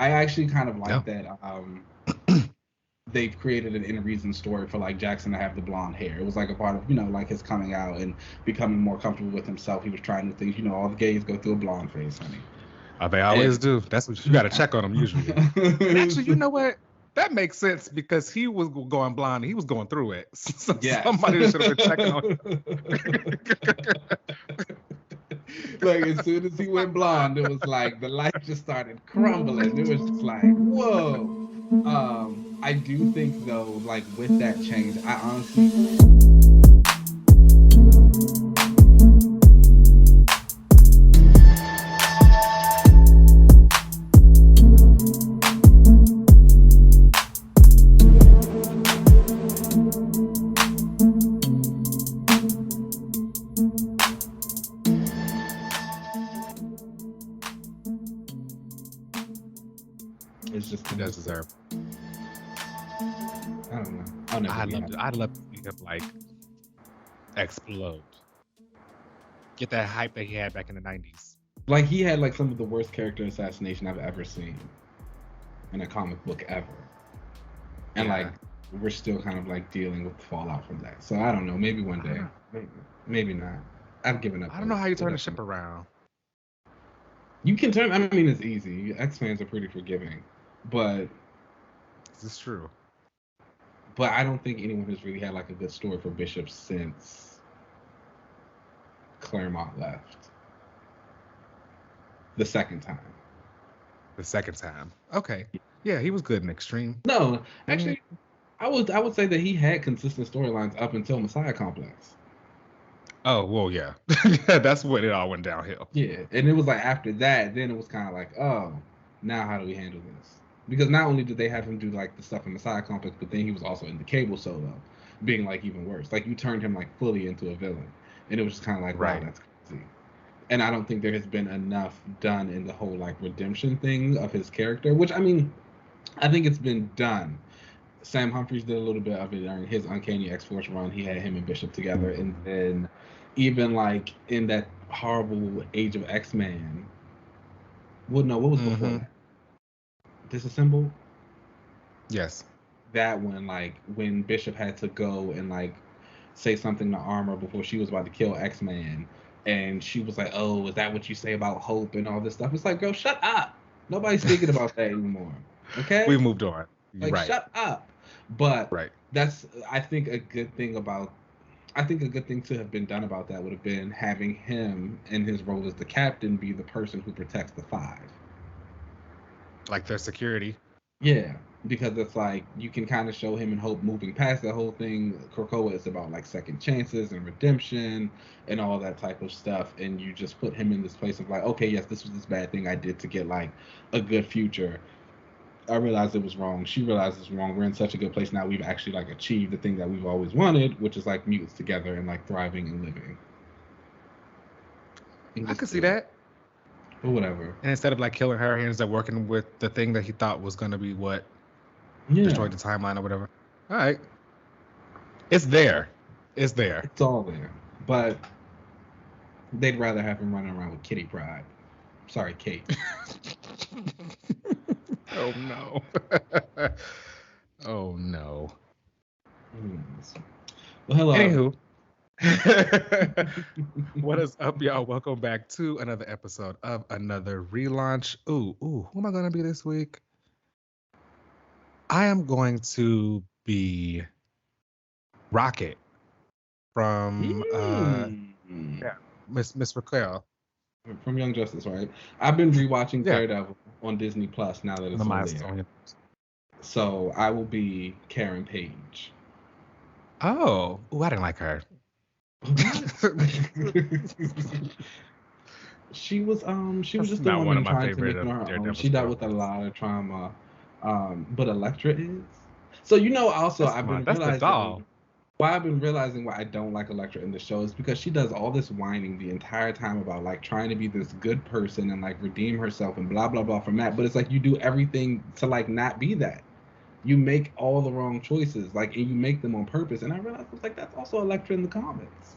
I actually kind of like No. that. They've created an inner reason story for like Jackson to have the blonde hair. It was like a part of like his coming out and becoming more comfortable with himself. He was trying new things. All the gays go through a blonde phase, honey. They always And do. That's what you got to check on them usually. And actually, you know what? That makes sense because he was going blind. He was going through it. So yes. somebody should have been checking on Like as soon as he went blonde, it was like the light just started crumbling. It was just like, whoa. I do think though, like with that change, I honestly it's just He does deserve. I don't know. I'll never I'd be love happy. to. I'd love to see him like explode. Get that hype that he had back in the '90s. Like he had like some of the worst character assassination I've ever seen in a comic book ever. And Yeah. like we're still kind of like dealing with the fallout from that. So I don't know. Maybe one day. Maybe not. I've given up. I don't know how you turn the Hope. ship around. You can turn. I mean, it's easy. X fans are pretty forgiving, but This is true. I don't think anyone has really had like a good story for Bishop since Claremont left the second time. The second time. Okay. Yeah, he was good in Extreme. No, Mm, actually, I would say that he had consistent storylines up until Messiah Complex. Oh well, yeah. Yeah, that's when it all went downhill. Yeah, and it was like after that, then it was kind of like, oh, now how do we handle this? Because not only did they have him do like the stuff in Messiah Complex, but then he was also in the Cable solo, being like even worse. Like you turned him like fully into a villain, and it was just kind of like, wow, Right. that's crazy. And I don't think there has been enough done in the whole like redemption thing of his character, which I mean, I think it's been done. Sam Humphries did a little bit of it during his Uncanny X Force run. He had him and Bishop together, and then even like in that horrible Age of X Men. Well, no, what was before Mm-hmm. that? Disassemble. Yes. That one, like when Bishop had to go and like say something to Armor before she was about to kill X Man, and she was like, "Oh, is that what you say about hope and all this stuff?" It's like, girl, shut up. Nobody's thinking about that anymore. We Okay, moved on. like Right. shut up. But Right. that's I think a good thing about I think a good thing to have been done about that would have been having him in his role as the captain be the person who protects the five. Like their security. Yeah, because it's like you can kind of show him and Hope moving past that whole thing. Krakoa is about like second chances and redemption and all that type of stuff, and you just put him in this place of like, okay, yes, this was this bad thing I did to get like a good future. I realized it was wrong. She realized it's wrong. We're in such a good place now. We've actually like achieved the thing that we've always wanted, which is like mutants together and like thriving and living. And I just could see do it. that. But whatever. And instead of like killing her, he ends up working with the thing that he thought was gonna be what Yeah, destroyed the timeline or whatever. All right. It's there. It's there. it's all there. But they'd rather have him running around with Kitty Pride. Sorry, Kate. Oh no. Oh no. Well, hello. Anywho. What is up, y'all? Welcome back to another episode of another relaunch. Who am I gonna be this week? I am going to be Rocket from Mm. yeah, Miss Raquel. From Young Justice, right? I've been rewatching Yeah, Daredevil on Disney Plus now that the it's on there. milestone. So I will be Karen Page. Oh, I didn't like her. She was That's just a not one of woman my trying to favorite make it of on her own. Daredevil She dealt with a stories. lot of trauma. But Elektra is. So also That's I've my been that's the realizing doll. why I've been realizing why I don't like Elektra in the show is because she does all this whining the entire time about like trying to be this good person and like redeem herself and blah blah blah from that. But it's like you do everything to like not be that. You make all the wrong choices, like, and you make them on purpose. And I realized I was like, that's also Elektra in the comics.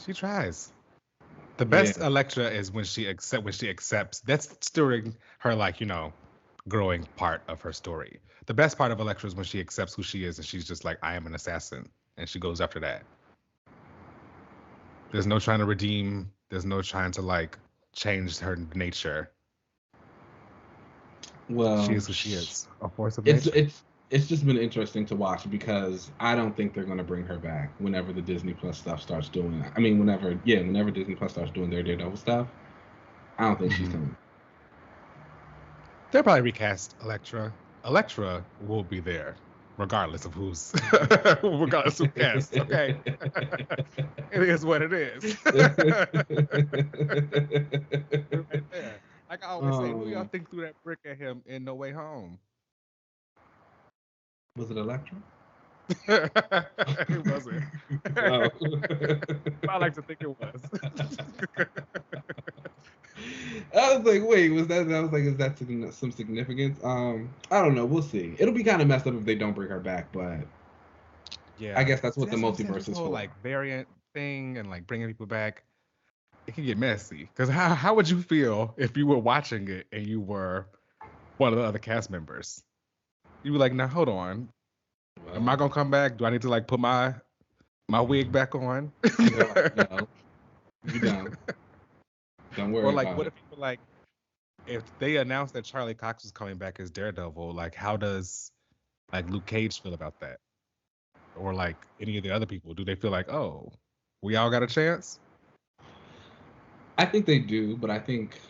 She tries. The Yeah. best Elektra is when she accepts. That's during her growing part of her story. The best part of Elektra is when she accepts who she is and she's just like, I am an assassin, and she goes after that. There's no trying to redeem. There's no trying to change her nature. Well, she is who she is. A force of it's nature. it's just been interesting to watch because I don't think they're going to bring her back whenever the Disney Plus stuff starts doing that. I mean, whenever Disney Plus starts doing their Daredevil stuff, I don't think she's coming. They'll probably recast Elektra. Elektra will be there, regardless of who casts. Okay, it is what it is. Right there. Like I always say, who y'all think threw that brick at him in No Way Home? Was it Elektra? It wasn't. Oh. I like to think it was. I was like, wait, was that? I was like, is that some significance? I don't know. We'll see. It'll be kind of messed up if they don't bring her back, but yeah, I guess that's what the I'm multiverse saying, is for. Variant thing and bringing people back. It can get messy. Because how would you feel if you were watching it and you were one of the other cast members? You were like, now hold on. Well, am I gonna come back? Do I need to put my wig back on? No, you don't. Don't worry about what it. if people if they announce that Charlie Cox is coming back as Daredevil, how does Luke Cage feel about that? Or any of the other people? Do they feel like, oh, we all got a chance? I think they do, but I think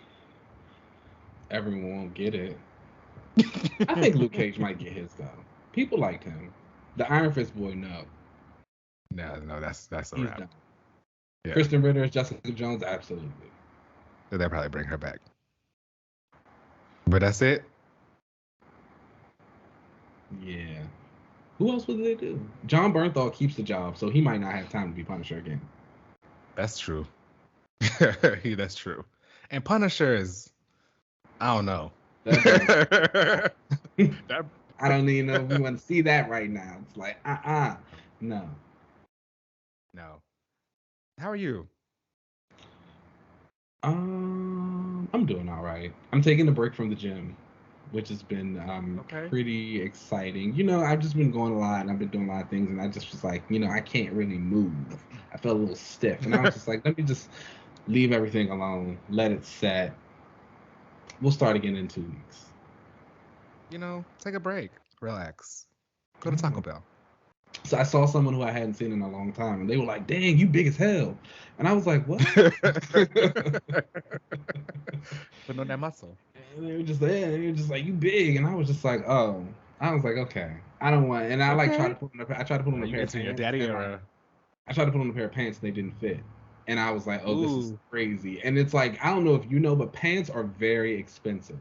everyone won't get it. I think Luke Cage might get his though. People liked him. The Iron Fist boy, no. No, that's a wrap. Yeah. Kristen Ritter as Jessica Jones, absolutely. So they'll probably bring her back. But that's it. Yeah. Who else would they do? John Bernthal keeps the job, so he might not have time to be Punisher again. That's true. That's true. And Punisher is, I don't know. I don't even know if we want to see that right now. It's like, no. No. How are you? I'm doing all right. I'm taking a break from the gym, which has been pretty exciting. I've just been going a lot and I've been doing a lot of things, and I just was like, I can't really move. I felt a little stiff, and I was just like, let me just leave everything alone, let it set. We'll start again in 2 weeks. Take a break, relax, go to Taco Bell. So I saw someone who I hadn't seen in a long time, and they were like, dang, you big as hell. And I was like, what? Putting on that muscle. And they were just like, you big. And I was just like, oh. I was like, okay. I don't want, and I tried to put on a pair of pants. Your daddy era. I tried to put on a pair of pants and they didn't fit. And I was like, oh, this is crazy. And it's like, I don't know if you know, but pants are very expensive.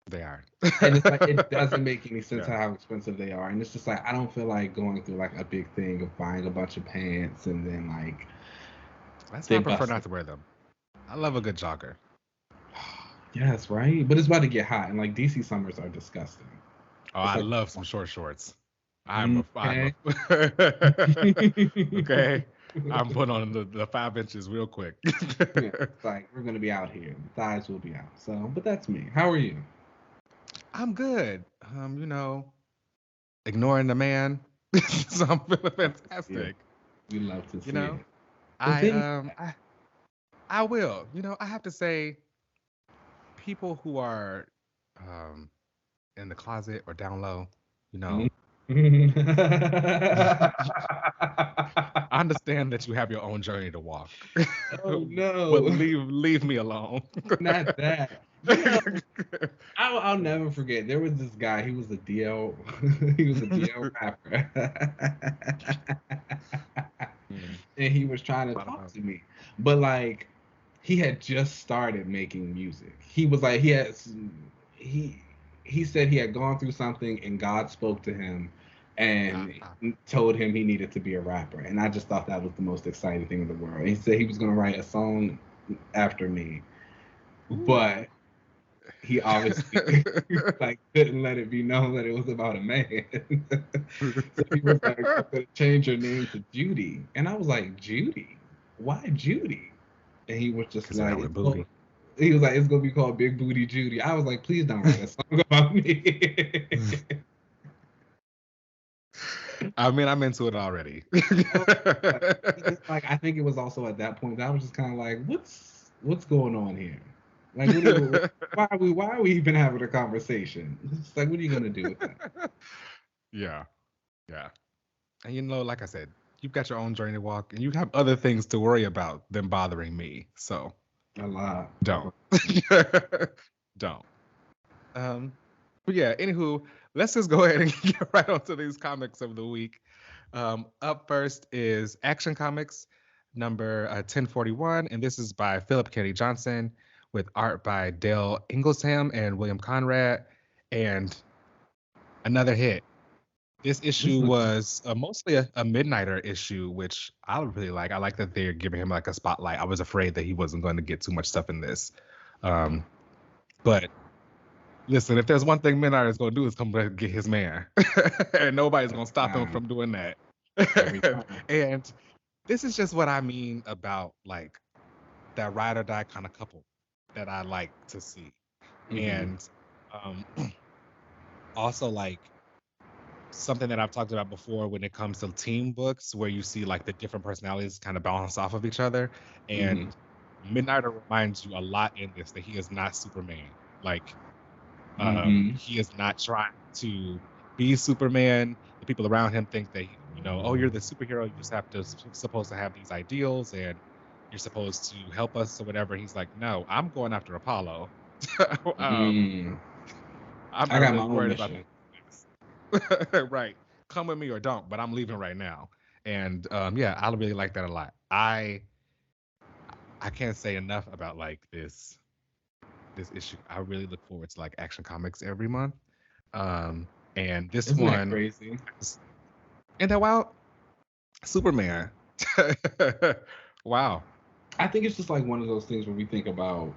They are. And it's like, it doesn't make any sense how expensive they are. And it's just like, I don't feel like going through a big thing of buying a bunch of pants and then That's why I prefer not to wear them. I love a good jogger. Yes, right? But it's about to get hot, and DC summers are disgusting. Oh, I love some short shorts. I'm okay. Okay. I'm putting on the 5 inches real quick. It's like, we're gonna be out here. The thighs will be out. So, but that's me. How are you? I'm good. Ignoring the man. So I'm feeling fantastic. We love to see it. I will. I have to say, people who are in the closet or down low, I understand that you have your own journey to walk. Oh no! But leave me alone. Not that. I'll never forget. There was this guy. He was a DL. He was a DL rapper, and he was trying to talk to me, but he had just started making music. He was like, he said he had gone through something, and God spoke to him and told him he needed to be a rapper. And I just thought that was the most exciting thing in the world. He said he was going to write a song after me, but he obviously couldn't let it be known that it was about a man. So he was like, I'm going to change your name to Judy. And I was like, Judy? Why Judy? And he was just Because they're like, out with booty. he was like, it's gonna be called Big Booty Judy. I was like, please don't write a song about me. I mean, I'm into it already. It's like I think it was also at that point that I was just kind of like, what's going on here? Like, why are we even having a conversation? It's like, what are you gonna do with that? Yeah, yeah. And like I said, you've got your own journey to walk, and you have other things to worry about than bothering me. So A lot. don't, don't. Um, but yeah. Anywho, let's just go ahead and get right onto these comics of the week. Up first is Action Comics number 1041, and this is by Philip Kennedy Johnson with art by Dale Inglesham and William Conrad, and another hit. This issue was mostly a Midnighter issue, which I really like. I like that they're giving him like a spotlight. I was afraid that he wasn't going to get too much stuff in this. But listen, if there's one thing Midnighter is going to do is come back and get his man. And nobody's going to stop him from doing that. And this is just what I mean about like that ride or die kind of couple that I like to see. And also like something that I've talked about before when it comes to team books where you see like the different personalities kind of bounce off of each other. And Midnighter reminds you a lot in this that he is not Superman. Like he is not trying to be Superman. The people around him think that, oh, you're the superhero. You just have to supposed to have these ideals and you're supposed to help us or whatever. He's like, no, I'm going after Apollo. I'm not really worried about this. Right. Come with me or don't, but I'm leaving right now. And yeah, I really like that a lot. I can't say enough about like this issue. I really look forward to like Action Comics every month. And this Isn't one that crazy? And wow, Superman. Wow. I think it's just like one of those things where we think about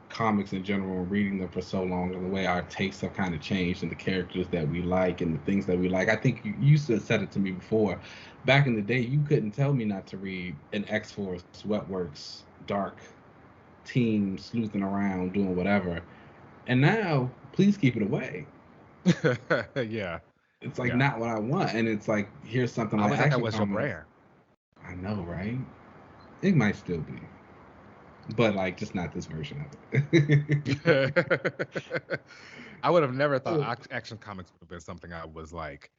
comics in general and reading them for so long and the way our tastes have kind of changed and the characters that we like and the things that we like. I think you said it to me before. Back in the day, you couldn't tell me not to read an X-Force, Sweatworks, dark team sleuthing around doing whatever. And now, please keep it away. Yeah. It's like not what I want. And it's like, here's something like Action that was your Comics. brand. I know, right? It might still be. But like just not this version of it. I would have never thought Action Comics would have been something I was like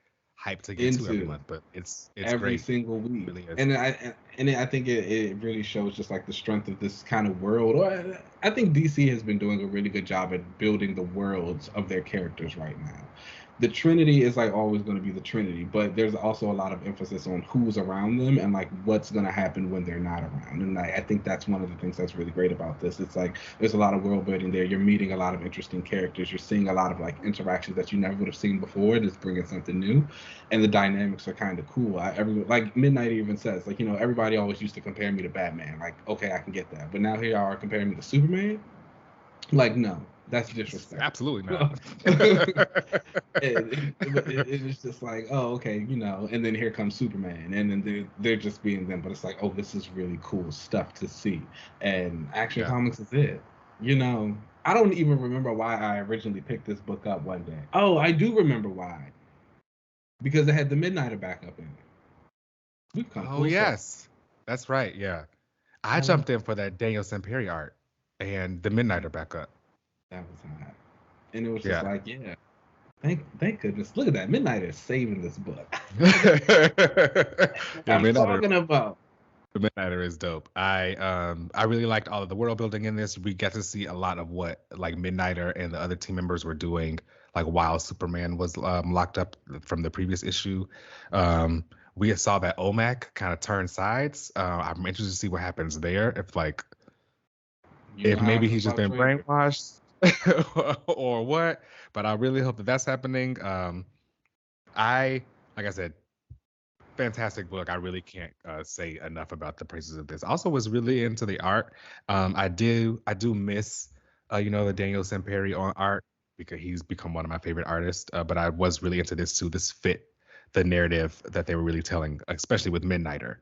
hyped to get to every month, but it's every great. single week. It really is. And I think it really shows just like the strength of this kind of world. I think DC has been doing a really good job at building the worlds of their characters right now. The Trinity is like always going to be the Trinity, but there's also a lot of emphasis on who's around them and like what's going to happen when they're not around. And I think that's one of the things that's really great about this. It's like there's a lot of world building there. You're meeting a lot of interesting characters. You're seeing a lot of like interactions that you never would have seen before. Just bringing something new, and the dynamics are kind of cool. Like Midnight even says, like, everybody always used to compare me to Batman. Like, okay, I can get that, but now here you are comparing me to Superman. Like, no. That's disrespectful. Absolutely not. It was just like, oh, okay, and then here comes Superman, and then they're just being them. But it's like, oh, this is really cool stuff to see, and Action Comics is it. I don't even remember why I originally picked this book up one day. Oh, I do remember why. Because it had the Midnighter backup in it. Oh yes, that's right. Yeah, I jumped in for that Daniel Samperi art and the Midnighter backup. That was hot. And it was just like, thank goodness. Look at that. Midnighter is saving this book. I'm talking about. The Midnighter is dope. I really liked all of the world building in this. We get to see a lot of what like Midnighter and the other team members were doing, like while Superman was locked up from the previous issue. We saw that OMAC kind of turn sides. I'm interested to see what happens there. If maybe he's just been brainwashed. or what, but I really hope that that's happening. Like I said, fantastic book. I really can't say enough about the praises of this. Also was really into the art. I do miss the Daniel Samperi on art because he's become one of my favorite artists, but I was really into this too. This fit the narrative that they were really telling, especially with Midnighter.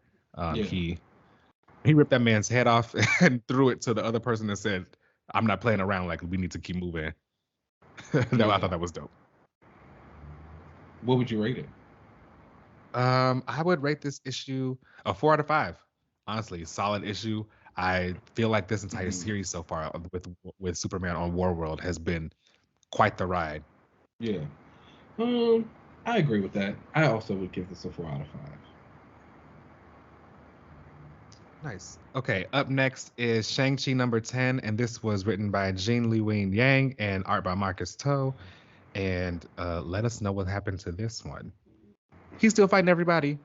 He ripped that man's head off and threw it to the other person and said, "I'm not playing around. Like, we need to keep moving." No, I thought that was dope. What would you rate it? I would rate this issue a 4 out of 5. Honestly, solid issue. I feel like this entire series so far with Superman on Warworld has been quite the ride. Yeah. I agree with that. I also would give this a 4 out of 5. Nice. Okay, up next is Shang-Chi number 10, and this was written by Jean Louis Yang and art by Marcus To. And let us know what happened to this one. He's still fighting everybody.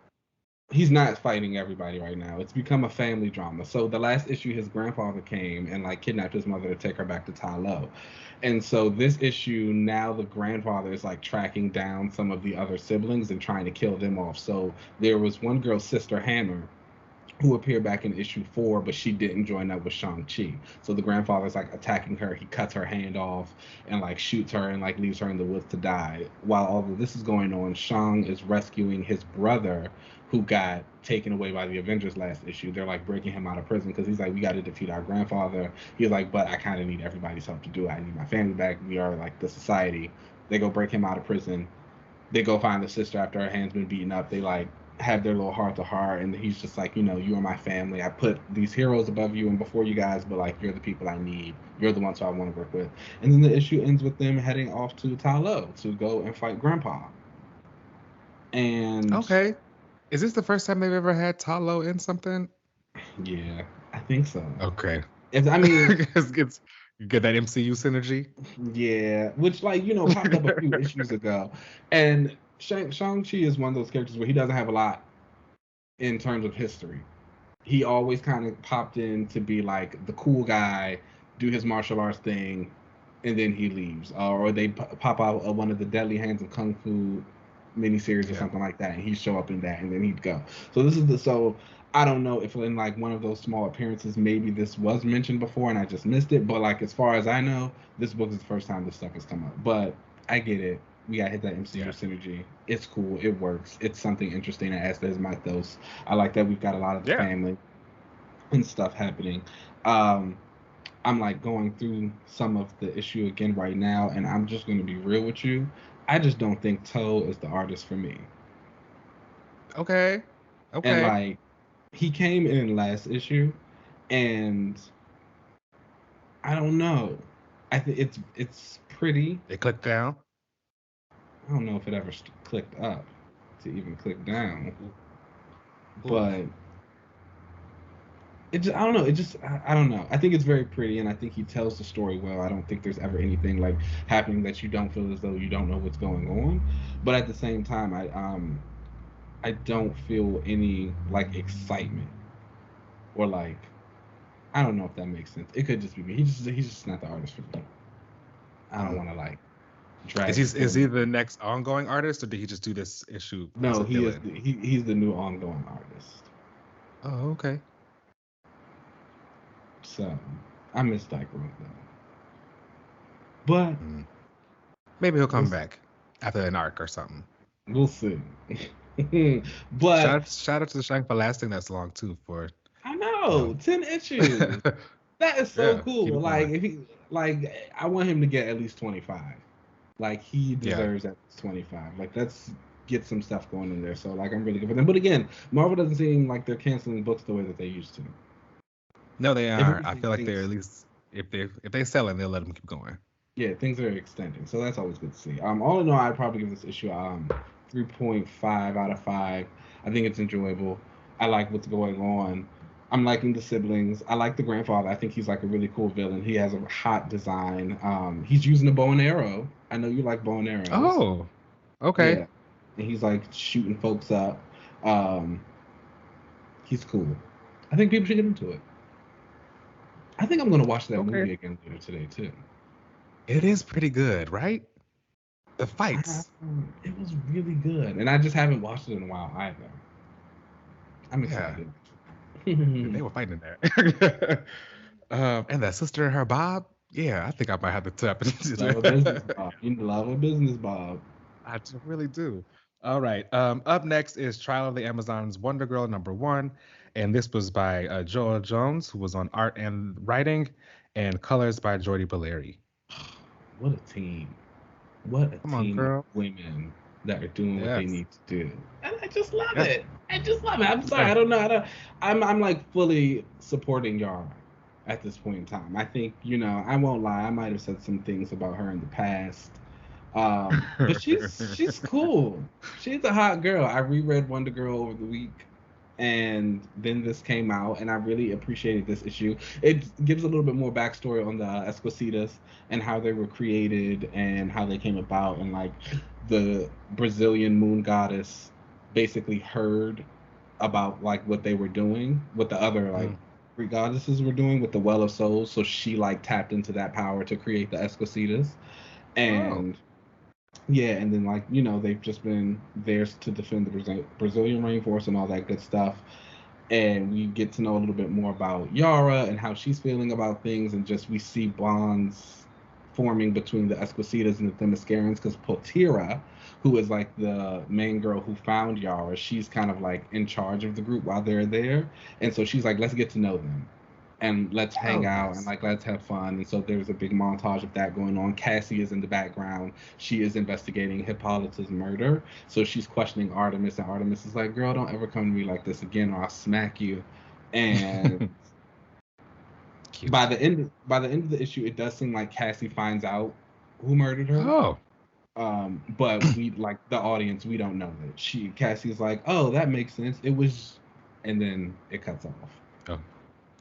He's not fighting everybody right now. It's become a family drama. So the last issue, his grandfather came and like kidnapped his mother to take her back to Ta Lo. And so this issue, now the grandfather is like tracking down some of the other siblings and trying to kill them off. So there was one girl's sister, Hannah, who appeared back in issue 4, but she didn't join up with Shang-Chi. So the grandfather's like attacking her. He cuts her hand off and like shoots her and like leaves her in the woods to die. While all of this is going on, Shang is rescuing his brother who got taken away by the Avengers last issue. They're like breaking him out of prison because he's like, we got to defeat our grandfather. He's like, but I kind of need everybody's help to do it. I need my family back. We are like the society. They go break him out of prison. They go find the sister after her hand's been beaten up. They like have their little heart to heart, and he's just like, you know, you are my family. I put these heroes above you and before you guys, but like you're the people I need. You're the ones who I want to work with. And then the issue ends with them heading off to Ta Lo to go and fight Grandpa. And okay, is this the first time they've ever had Ta Lo in something? Yeah, I think so. Okay. I mean, it's you get that MCU synergy. Yeah, which like popped up a few issues ago, and Shang-Chi is one of those characters where he doesn't have a lot in terms of history. He always kind of popped in to be like the cool guy, do his martial arts thing, and then he leaves. Or they pop out one of the Deadly Hands of Kung Fu miniseries or something like that, and he'd show up in that, and then he'd go. So I don't know if in like one of those small appearances, maybe this was mentioned before and I just missed it. But like as far as I know, this book is the first time this stuff has come up. But I get it. We gotta hit that MCU synergy. It's cool. It works. It's something interesting that adds to his mythos. I like that we've got a lot of the family and stuff happening. I'm like going through some of the issue again right now, and I'm just gonna be real with you. I just don't think To is the artist for me. Okay. And like he came in last issue, and I don't know. I think it's pretty. It clicked down. I don't know if it ever clicked up to even click down, but it just I don't know. It just I don't know. I think it's very pretty, and I think he tells the story well. I don't think there's ever anything like happening that you don't feel as though you don't know what's going on. But at the same time, I don't feel any like excitement or like I don't know if that makes sense. It could just be me. He's just not the artist for me. I don't want to like drag. Is he the next ongoing artist, or did he just do this issue? No, he's the new ongoing artist. Oh, okay. So I miss Dyke Road though. But maybe he'll come back after an arc or something. We'll see. But shout out to the Shang for lasting that long too. I know 10 issues. That is so cool. Like if he I want him to get at least 25. Like he deserves at least 25. Like let's get some stuff going in there. So like I'm really good for them. But again, Marvel doesn't seem like they're canceling books the way that they used to. No, they are. I feel like they're at least if they sell it, they'll let them keep going. Yeah, things are extending, so that's always good to see. All in all, I'd probably give this issue 3.5 out of 5. I think it's enjoyable. I like what's going on. I'm liking the siblings. I like the grandfather. I think he's like a really cool villain. He has a hot design. He's using a bow and arrow. I know you like bow and arrows. Oh, okay. Yeah. And he's like shooting folks up. He's cool. I think people should get into it. I think I'm gonna watch that movie again later today too. It is pretty good, right? The fights. It was really good, and I just haven't watched it in a while either. I'm excited. They were fighting in there. And that sister and her Bob. Yeah, I think I might have to tap into that. Love a business, Bob. You love a business, Bob. I really do. All right. Up next is Trial of the Amazons Wonder Girl #1. And this was by Joel Jones, who was on art and writing, and colors by Jordi Valeri. What a team. What a Come on, team of girl. women that are doing what they Yes. need to do. And I just love Yes. it. I just love it. I'm sorry. Yeah. I don't know. I'm like fully supporting Yara at this point in time. I think, I won't lie. I might have said some things about her in the past. But she's cool. She's a hot girl. I reread Wonder Girl over the week, and then this came out, and I really appreciated this issue. It gives a little bit more backstory on the Esquicitas and how they were created and how they came about, and like the Brazilian moon goddess basically heard about like what they were doing, what the other like Mm. Greek goddesses were doing with the Well of Souls, so she like tapped into that power to create the Esquicitas. Oh. And yeah, and then like they've just been there to defend the Brazilian rainforest and all that good stuff. And we get to know a little bit more about Yara and how she's feeling about things, and just we see bonds forming between the Esquicitas and the Themyscirans, because Potira, who is like the main girl who found Yara, she's kind of like in charge of the group while they're there, and so she's like, let's get to know them and let's hang Oh, out and nice. like let's have fun. And so there's a big montage of that going on. Cassie is in the background. She is investigating Hippolyta's murder. So she's questioning Artemis, and Artemis is like, girl, don't ever come to me like this again or I'll smack you. And Cute. by the end of the issue, it does seem like Cassie finds out who murdered her. Oh. But we, like the audience, we don't know that. Cassie's like, oh, that makes sense. It was, and then it cuts off. Oh.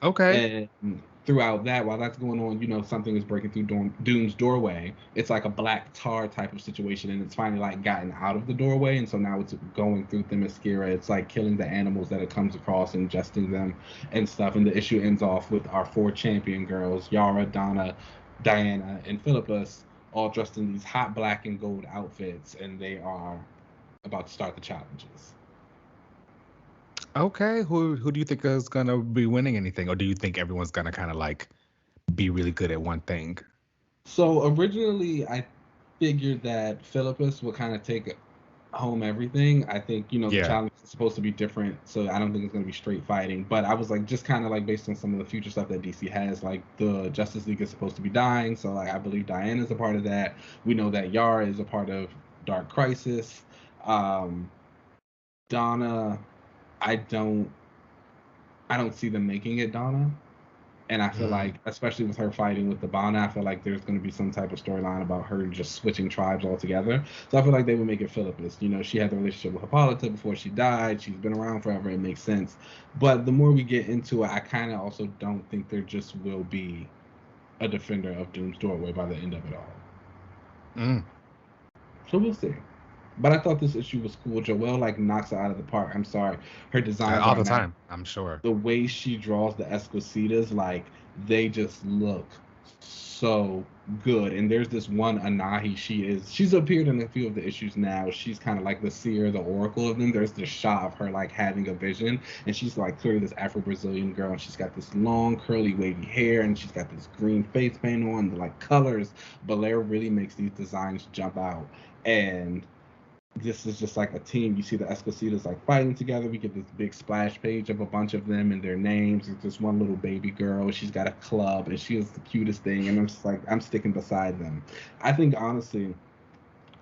Okay. And throughout that, while that's going on, something is breaking through Doom's doorway. It's like a black tar type of situation, and it's finally like gotten out of the doorway, and so now it's going through Themyscira. It's like killing the animals that it comes across, ingesting them and stuff. And the issue ends off with our four champion girls, Yara, Donna, Diana, and Philippus, all dressed in these hot black and gold outfits, and they are about to start the challenges. Okay. Who do you think is gonna be winning anything, or do you think everyone's gonna kind of like be really good at one thing? So originally, I figured that Philippus would kind of take home everything. I think, the Yeah. challenge is supposed to be different, so I don't think it's going to be straight fighting. But I was like, just kind of like based on some of the future stuff that DC has, like the Justice League is supposed to be dying, so like I believe Diana's a part of that. We know that Yara is a part of Dark Crisis. Um, Donna, I don't, I don't see them making it Donna. And I feel Mm. like, especially with her fighting with the Bana, I feel like there's going to be some type of storyline about her just switching tribes altogether. So I feel like they would make it Philippus. She had the relationship with Hippolyta before she died. She's been around forever. It makes sense. But the more we get into it, I kind of also don't think there just will be a defender of Doom's doorway by the end of it all. Mm. So we'll see. But I thought this issue was cool. Joelle like knocks it out of the park. I'm sorry, her designs All are the immaculate. time, I'm sure. The way she draws the Esquicitas, like they just look so good. And there's this one Anahi. She's appeared in a few of the issues now. She's kind of like the seer, the oracle of them. There's this shot of her like having a vision, and she's like clearly this Afro-Brazilian girl, and she's got this long curly wavy hair, and she's got this green face paint on, the like colors. Belair really makes these designs jump out. And this is just like a team. You see the Esquicitas like fighting together. We get this big splash page of a bunch of them and their names. There's this one little baby girl. She's got a club and she is the cutest thing. And I'm just like, I'm sticking beside them. I think honestly,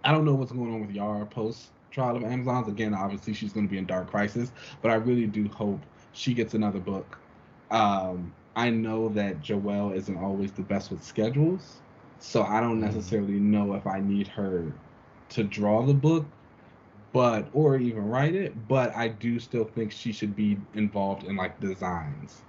I don't know what's going on with Yara post Trial of Amazons. Again, obviously she's going to be in Dark Crisis, but I really do hope she gets another book. I know that Joelle isn't always the best with schedules, so I don't Mm. necessarily know if I need her to draw the book, but or even write it, but I do still think she should be involved in like designs.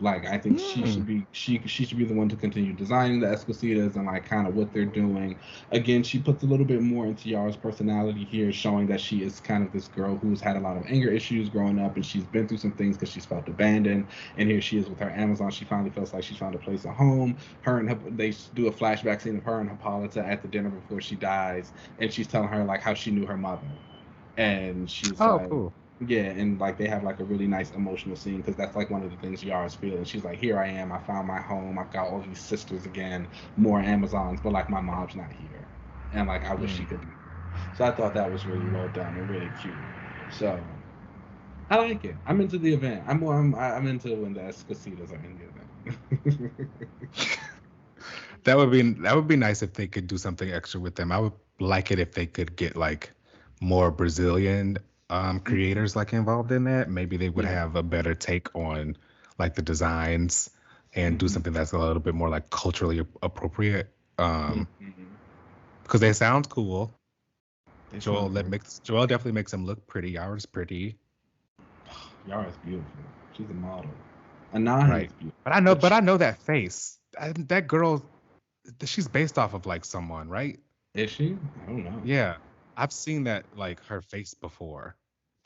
Like I think Mm. she should be the one to continue designing the Esquicitas and like kind of what they're doing. Again, she puts a little bit more into Yara's personality here, showing that she is kind of this girl who's had a lot of anger issues growing up, and she's been through some things because she's felt abandoned. And here she is with her Amazon. She finally feels like she's found a place at home. They do a flashback scene of her and Hippolyta at the dinner before she dies, and she's telling her like how she knew her mother, and she's Oh, like, cool. yeah, and like they have like a really nice emotional scene because that's like one of the things Yara's feeling. She's like, here I am, I found my home, I've got all these sisters again, more Amazons, but like my mom's not here, and like I wish she Mm. could be here. So I thought that was really well done and really cute. So I like it. I'm into the event. I'm into when the Escocitas are in the event. That would be nice if they could do something extra with them. I would like it if they could get like more Brazilian creators like involved in that. Maybe they would Yeah. have a better take on like the designs and do Mm-hmm. something that's a little bit more like culturally appropriate. Mm-hmm. Because they sound cool. They Joel sound that great. makes Joel definitely makes them look pretty. Yara's pretty, Yara's beautiful. She's a model. Anahe right? is beautiful. But I know, But but I know that face. That girl, she's based off of like someone, right? is she? I don't know. Yeah, I've seen that like her face before.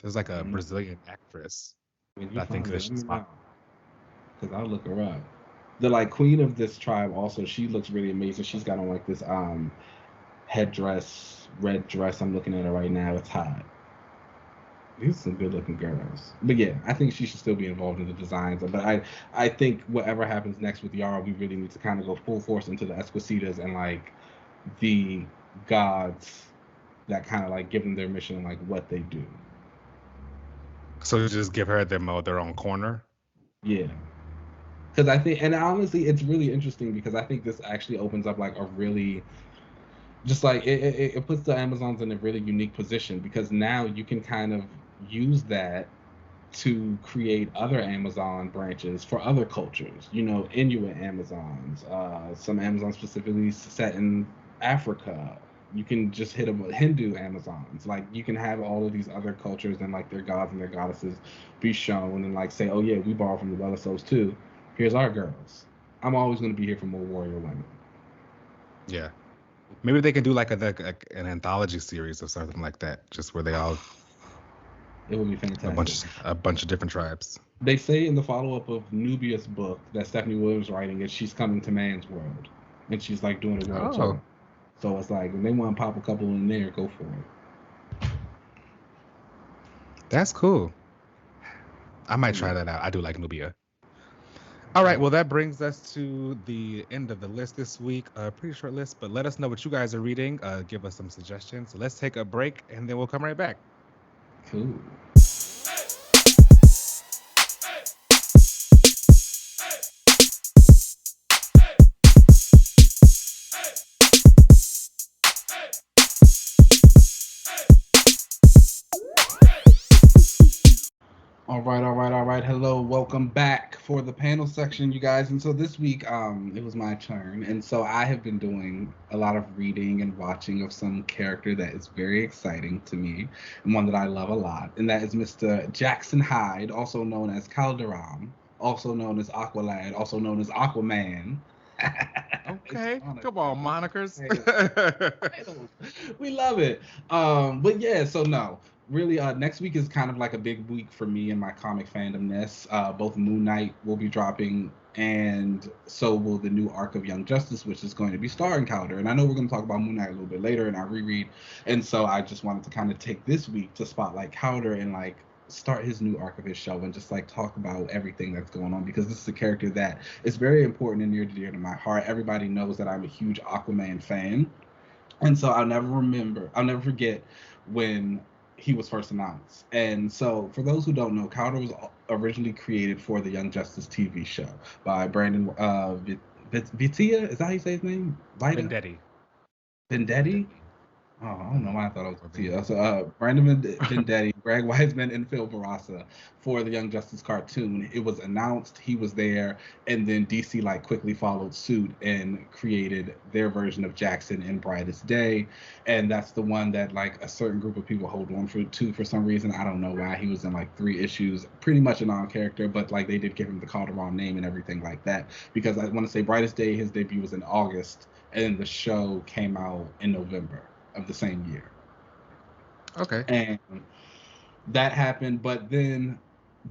There's like I a don't know. Brazilian actress When you that I think find that it, let me she's know. Because I'll look her up. The like queen of this tribe also, she looks really amazing. She's got on like this headdress, red dress. I'm looking at her right now. It's hot. These are some good looking girls. But yeah, I think she should still be involved in the designs. But I think whatever happens next with Yara, we really need to kind of go full force into the Esquicitas and like the gods that kind of like give them their mission and like what they do. so just give her their own corner. Yeah. Because I think, and honestly, it's really interesting because I think this actually opens up like a really, just like it puts the Amazons in a really unique position because now you can kind of use that to create other Amazon branches for other cultures. You know, Inuit Amazons, some Amazons specifically set in Africa. You can just hit them with Hindu Amazons. Like you can have all of these other cultures and like their gods and their goddesses be shown and like say, oh yeah, we borrow from the Weather Souls too. Here's our girls. I'm always going to be here for more warrior women. Yeah, maybe they can do like an anthology series or something like that, just where they all It would be fantastic. a bunch of different tribes. They say in the follow up of Nubia's book that Stephanie Williams writing is she's coming to man's world, and she's like doing a world Oh, tour. So it's like when they want to pop a couple in there, go for it. that's cool. I might try Yeah. that out. I do like Nubia. All right, well, that brings us to the end of the list this week. Pretty short list, but let us know what you guys are reading. Give us some suggestions. So let's take a break, and then we'll come right back. Cool. All right. Hello, welcome back for the panel section, you guys. And so this week, it was my turn, and so I have been doing a lot of reading and watching of some character that is very exciting to me, and one that I love a lot, and that is Mr. Jackson Hyde, also known as Kaldur'ahm, also known as Aqualad, also known as Aquaman. It's Okay, on come on, monikers. titles. We love it. But yeah, so no, really, next week is kind of like a big week for me and my comic fandomness. Both Moon Knight will be dropping, and so will the new arc of Young Justice, which is going to be starring Calder. And I know we're going to talk about Moon Knight a little bit later in our reread, and so I just wanted to kind of take this week to spotlight Calder and like start his new arc of his show and just like talk about everything that's going on because this is a character that is very important and near and dear to my heart. Everybody knows that I'm a huge Aquaman fan, and so I'll never forget when he was first announced. And so, for those who don't know, Crowder was originally created for the Young Justice TV show by Brandon Vitia. Is that how you say his name? Vita? Vendetti. Vendetti? Oh, I don't know why I thought it Or was Tia. So, Brandon Vendetti, Greg Weisman, and Phil Barassa for the Young Justice cartoon. It was announced, he was there, and then DC like quickly followed suit and created their version of Jackson in Brightest Day, and that's the one that like a certain group of people hold on for some reason. I don't know why. He was in like 3 issues, pretty much a non-character, but like they did give him the Kaldur'ahm name and everything like that because I want to say Brightest Day, his debut was in August, and the show came out in November of the same year. Okay. And that happened, but then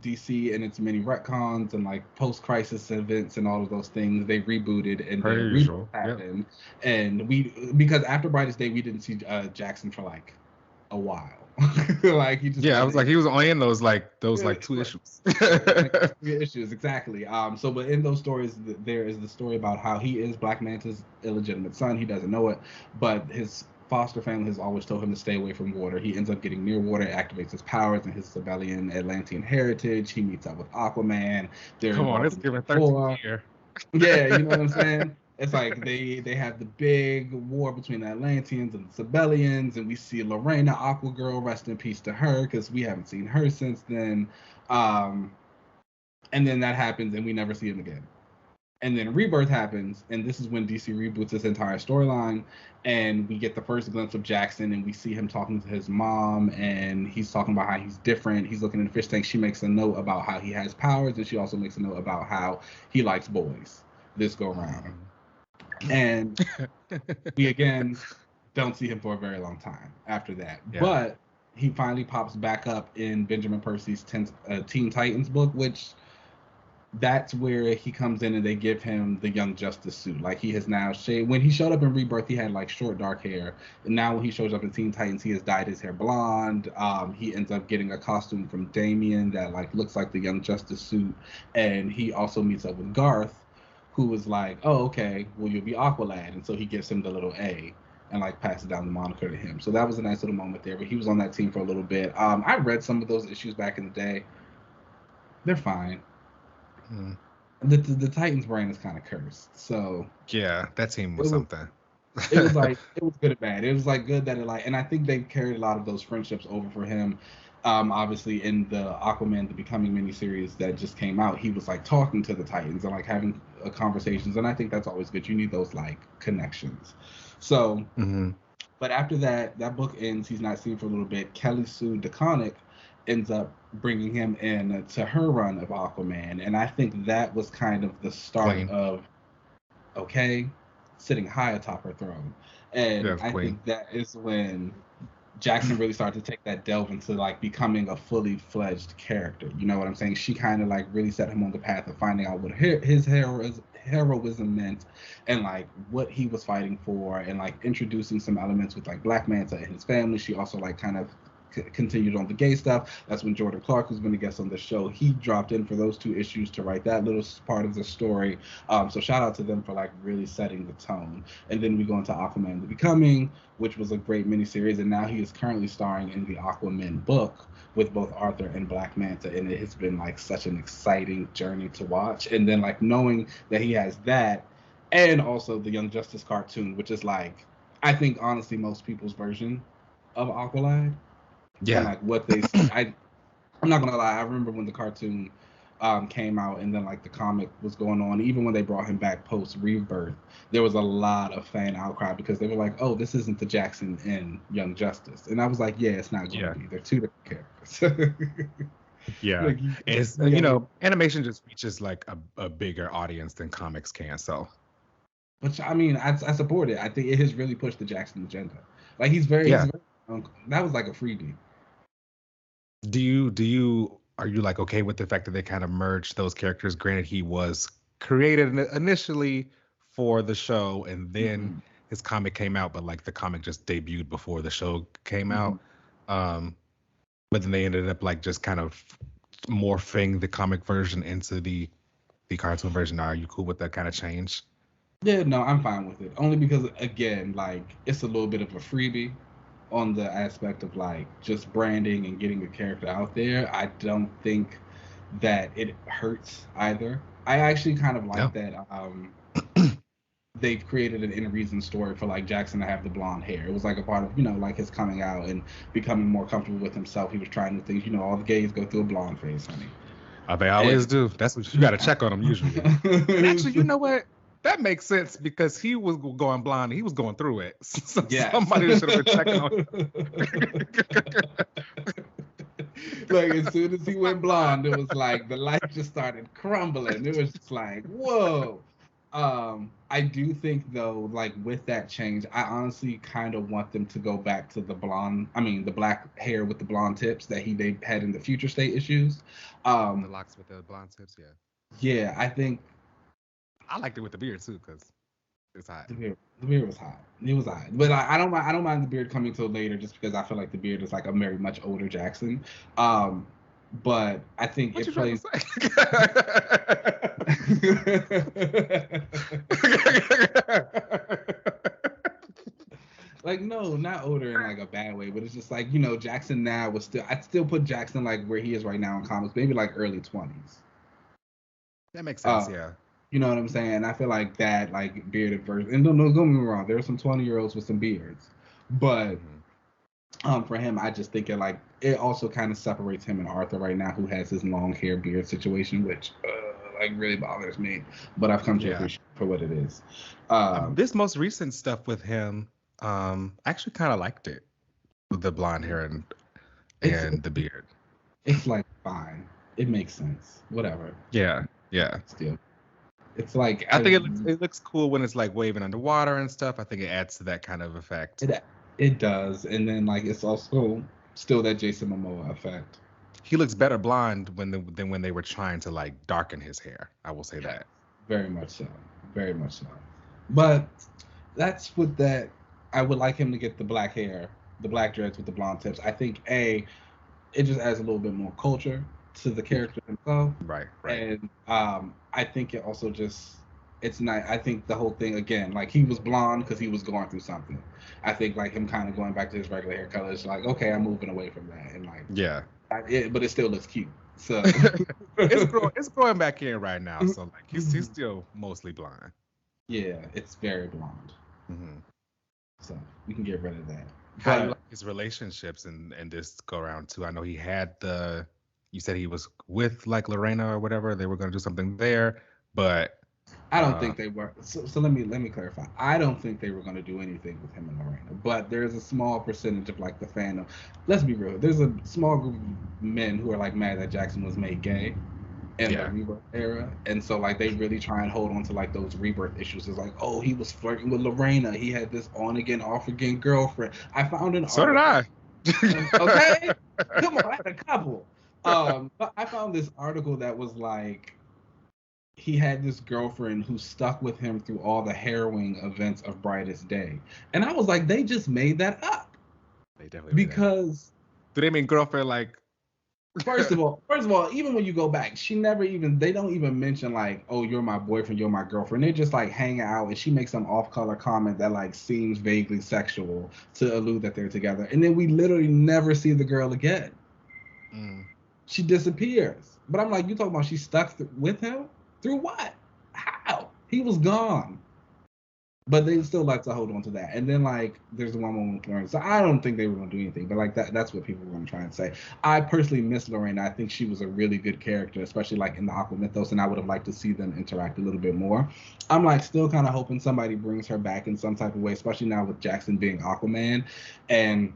DC and its many retcons and like post-crisis events and all of those things, they rebooted, and Per then reboot usual. Yep. happened, and we because after Brightest Day we didn't see Jackson for like a while. Like he just Yeah, I was like, he was only in those yeah, like 2 issues. like 3 issues exactly. So but in those stories there is the story about how he is Black Manta's illegitimate son. He doesn't know it, but his foster family has always told him to stay away from water. He ends up getting near water, activates his powers and his Sibelian Atlantean heritage. He meets up with Aquaman. They're Come on, involved it's in giving the 13th war. year. Yeah, you know what I'm saying? It's like they have the big war between the Atlanteans and the Sibelians, and we see Lorena, Aqua Girl, rest in peace to her, because we haven't seen her since then. Um, and then that happens, and we never see him again. And then Rebirth happens, and this is when DC reboots this entire storyline, and we get the first glimpse of Jackson, and we see him talking to his mom, and he's talking about how he's different. He's looking in the fish tank. She makes a note about how he has powers, and she also makes a note about how he likes boys this go around. And we again don't see him for a very long time after that. Yeah. But he finally pops back up in Benjamin Percy's Teen Titans book, which that's where he comes in and they give him the Young Justice suit. Like he has now shaved. When he showed up in Rebirth, he had like short dark hair. And now when he shows up in Teen Titans, he has dyed his hair blonde. He ends up getting a costume from Damian that like looks like the Young Justice suit. And he also meets up with Garth, who was like, oh, okay, well, you'll be Aqualad. And so he gives him the little A and like passes down the moniker to him. So that was a nice little moment there. But he was on that team for a little bit. I read some of those issues back in the day. They're fine. The Titans brain is kind of cursed, so yeah, that team was something. It was like it was good and bad. It was like good that it like, and I think they carried a lot of those friendships over for him. Obviously in the Aquaman the Becoming miniseries that just came out, he was like talking to the Titans and like having conversations, and I think that's always good. You need those like connections. So, but after that book ends. He's not seen for a little bit. Kelly Sue DeConnick ends up bringing him in to her run of Aquaman, and I think that was kind of the start of sitting high atop her throne. And I think that is when Jackson really started to take that delve into like becoming a fully fledged character. You know what I'm saying? She kind of like really set him on the path of finding out what his heroism meant and like what he was fighting for, and like introducing some elements with like Black Manta and his family. She also like kind of continued on the gay stuff. That's when Jordan Clark, who's been a guest on the show, he dropped in for those 2 issues to write that little part of the story. So shout out to them for like really setting the tone. And then we go into Aquaman the Becoming, which was a great miniseries, and now he is currently starring in the Aquaman book with both Arthur and Black Manta, and it has been like such an exciting journey to watch. And then like knowing that he has that and also the Young Justice cartoon, which is like, I think honestly most people's version of Aqualad. Yeah. And like what they see. I'm not gonna lie, I remember when the cartoon came out and then like the comic was going on, even when they brought him back post Rebirth, there was a lot of fan outcry because they were like, oh, this isn't the Jackson in Young Justice. And I was like, yeah, it's not going to be. They're 2 different characters. Yeah. Like, it's, you know, animation just reaches like a bigger audience than comics can. So, which I mean, I support it. I think it has really pushed the Jackson agenda. Like he's very that was like a freebie. Are you like okay with the fact that they kind of merged those characters? Granted, he was created initially for the show, and then his comic came out, but like the comic just debuted before the show came out. But then they ended up like just kind of morphing the comic version into the cartoon version. Are you cool with that kind of change? Yeah, no, I'm fine with it. Only because again, like it's a little bit of a freebie on the aspect of like just branding and getting the character out there. I don't think that it hurts either. I actually kind of like that they've created an inner reason story for like Jackson to have the blonde hair. It was like a part of, you know, like his coming out and becoming more comfortable with himself. He was trying new things. You know, all the gays go through a blonde phase, honey. They always do. That's what you got to check on them usually. Actually, you know what? That makes sense because he was going blonde. He was going through it. So somebody should have been checking on him. Like as soon as he went blonde, it was like the light just started crumbling. It was just like, whoa. I do think though, like with that change, I honestly kind of want them to go back to the black hair with the blonde tips that they had in the Future State issues. The locks with the blonde tips, yeah. Yeah, I think I liked it with the beard too because it's hot. The beard was hot. It was hot, but I don't mind the beard coming till later, just because I feel like the beard is like a very much older Jackson. But I think it plays. Like, no, not older in like a bad way, but it's just like, Jackson now was still, I'd still put Jackson like where he is right now in comics, maybe like early 20s. That makes sense. Uh, Yeah. you know what I'm saying? I feel like that like bearded version, and don't get me wrong, there are some 20-year-olds with some beards, but Hmm. for him, I just think it also kind of separates him and Arthur right now, who has his long hair beard situation, which like really bothers me, but I've come to Yeah. appreciate it for what it is. Um, This most recent stuff with him, I actually kind of liked it with the blonde hair it's and the beard. it's like fine, it makes sense, whatever. Yeah. Yeah. Still, it's like I think it looks cool when it's like waving underwater and stuff. I think it adds to that kind of effect. it does, and then like it's also still that Jason Momoa effect. He looks better blonde than when they were trying to like darken his hair. I will say Yeah, that. very much so, very much so. But that's what that I would like him to get the black hair, the black dreads with the blonde tips. I think it just adds a little bit more culture to the character himself, Right, right. and I think it also just it's not. I think the whole thing again, like he was blonde because he was going through something. I think like him kind of going back to his regular hair color is like okay, I'm moving away from that, and like Yeah. but it still looks cute. So It's growing back in right now. So like he's still mostly blind. yeah, it's very blonde. Hmm. So we can get rid of that. How do you But like his relationships in this go around too? I know he had you said he was with like Lorena or whatever. They were going to do something there, but I don't uh, think they were. So let me clarify. I don't think they were going to do anything with him and Lorena. But there's a small percentage of like the fandom. Let's be real. There's a small group of men who are like mad that Jackson was made gay in the yeah. Rebirth era, and so like they really try and hold on to like those Rebirth issues. It's like, oh, he was flirting with Lorena. He had this on again, off again girlfriend. I found an So did article. I. Okay, come on, I had a couple. But I found this article that was like he had this girlfriend who stuck with him through all the harrowing events of Brightest Day. And I was like, they just made that up. They definitely made that up. Because Do they mean girlfriend like? first of all, even when you go back, they don't even mention like, oh, you're my boyfriend, you're my girlfriend. They're just like hanging out and she makes some off-color comment that like seems vaguely sexual to allude that they're together. And then we literally never see the girl again. Mm. She disappears. But I'm like, you talking about she stuck with him? Through what? How? He was gone. But they still like to hold on to that. And then like there's the one moment with Lorraine. So I don't think they were gonna do anything, but like that's what people were gonna try and say. I personally miss Lorraine. I think she was a really good character, especially like in the Aqua mythos, and I would have liked to see them interact a little bit more. I'm like still kind of hoping somebody brings her back in some type of way, especially now with Jackson being Aquaman. And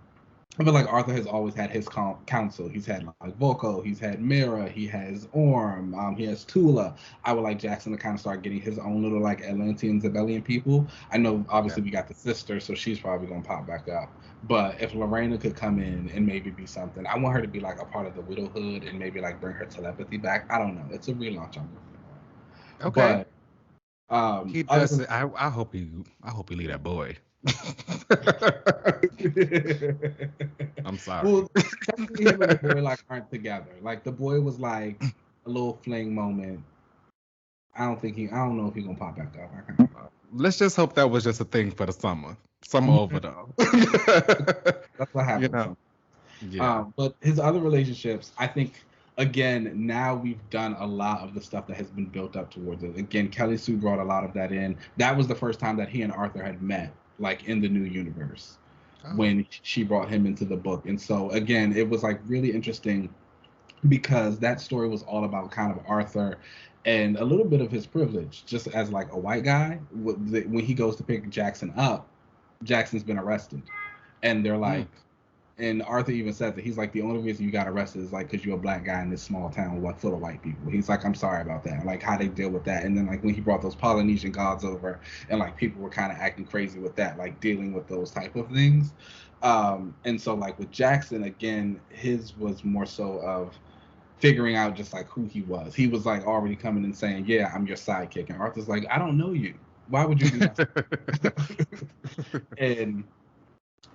I feel like Arthur has always had his council. He's had like Volko, he's had Mira, he has Orm, he has Tula. I would like Jackson to kind of start getting his own little like Atlantean Zebellian people. I know Yeah. obviously we got the sister, so she's probably gonna pop back up. But if Lorena could come in and maybe be something, I want her to be like a part of the Widowhood and maybe like bring her telepathy back. I don't know. It's a relaunch I'm working on. Okay. But He other does. than I hope he leave that boy. I'm sorry. well, technically him and the boy like aren't together. Like the boy was like a little fling moment. I don't know if he's gonna pop back up. I kind Let's just hope that was just a thing for the summer. Summer of over though. that's what You happens. know. Yeah. But his other relationships, I think, again, now we've done a lot of the stuff that has been built up towards it. Again, Kelly Sue brought a lot of that in. That was the first time that he and Arthur had met, like in the new universe, Oh. when she brought him into the book. And so again, it was like really interesting because that story was all about kind of Arthur and a little bit of his privilege, just as like a white guy. When he goes to pick Jackson up, Jackson's been arrested, and they're Hmm. like, and Arthur even said that he's like the only reason you got arrested is like because you're a black guy in this small town full of white people. He's like, I'm sorry about that. Like how they deal with that, and then like when he brought those Polynesian gods over, and like people were kind of acting crazy with that, like dealing with those type of things. And so like with Jackson again, his was more so of figuring out just like who he was. He was like already coming and saying, "Yeah, I'm your sidekick," and Arthur's like, "I don't know you. Why would you be my?" And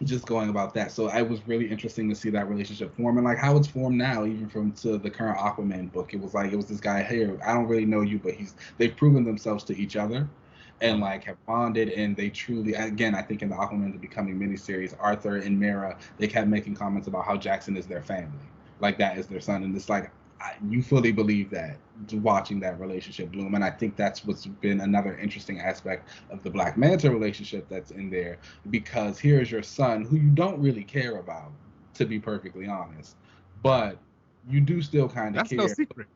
just going about that. So it was really interesting to see that relationship form and like how it's formed now, even from to the current Aquaman book. It was this guy here. I don't really know you, but they've proven themselves to each other, and like have bonded, and they truly, again, I think in the Aquaman the Becoming miniseries, Arthur and Mera, they kept making comments about how Jackson is their family, like that is their son, and it's like you fully believe that watching that relationship bloom, and I think that's what's been another interesting aspect of the Black Manta relationship that's in there, because here's your son who you don't really care about, to be perfectly honest, but you do still kind of That's no care. secret.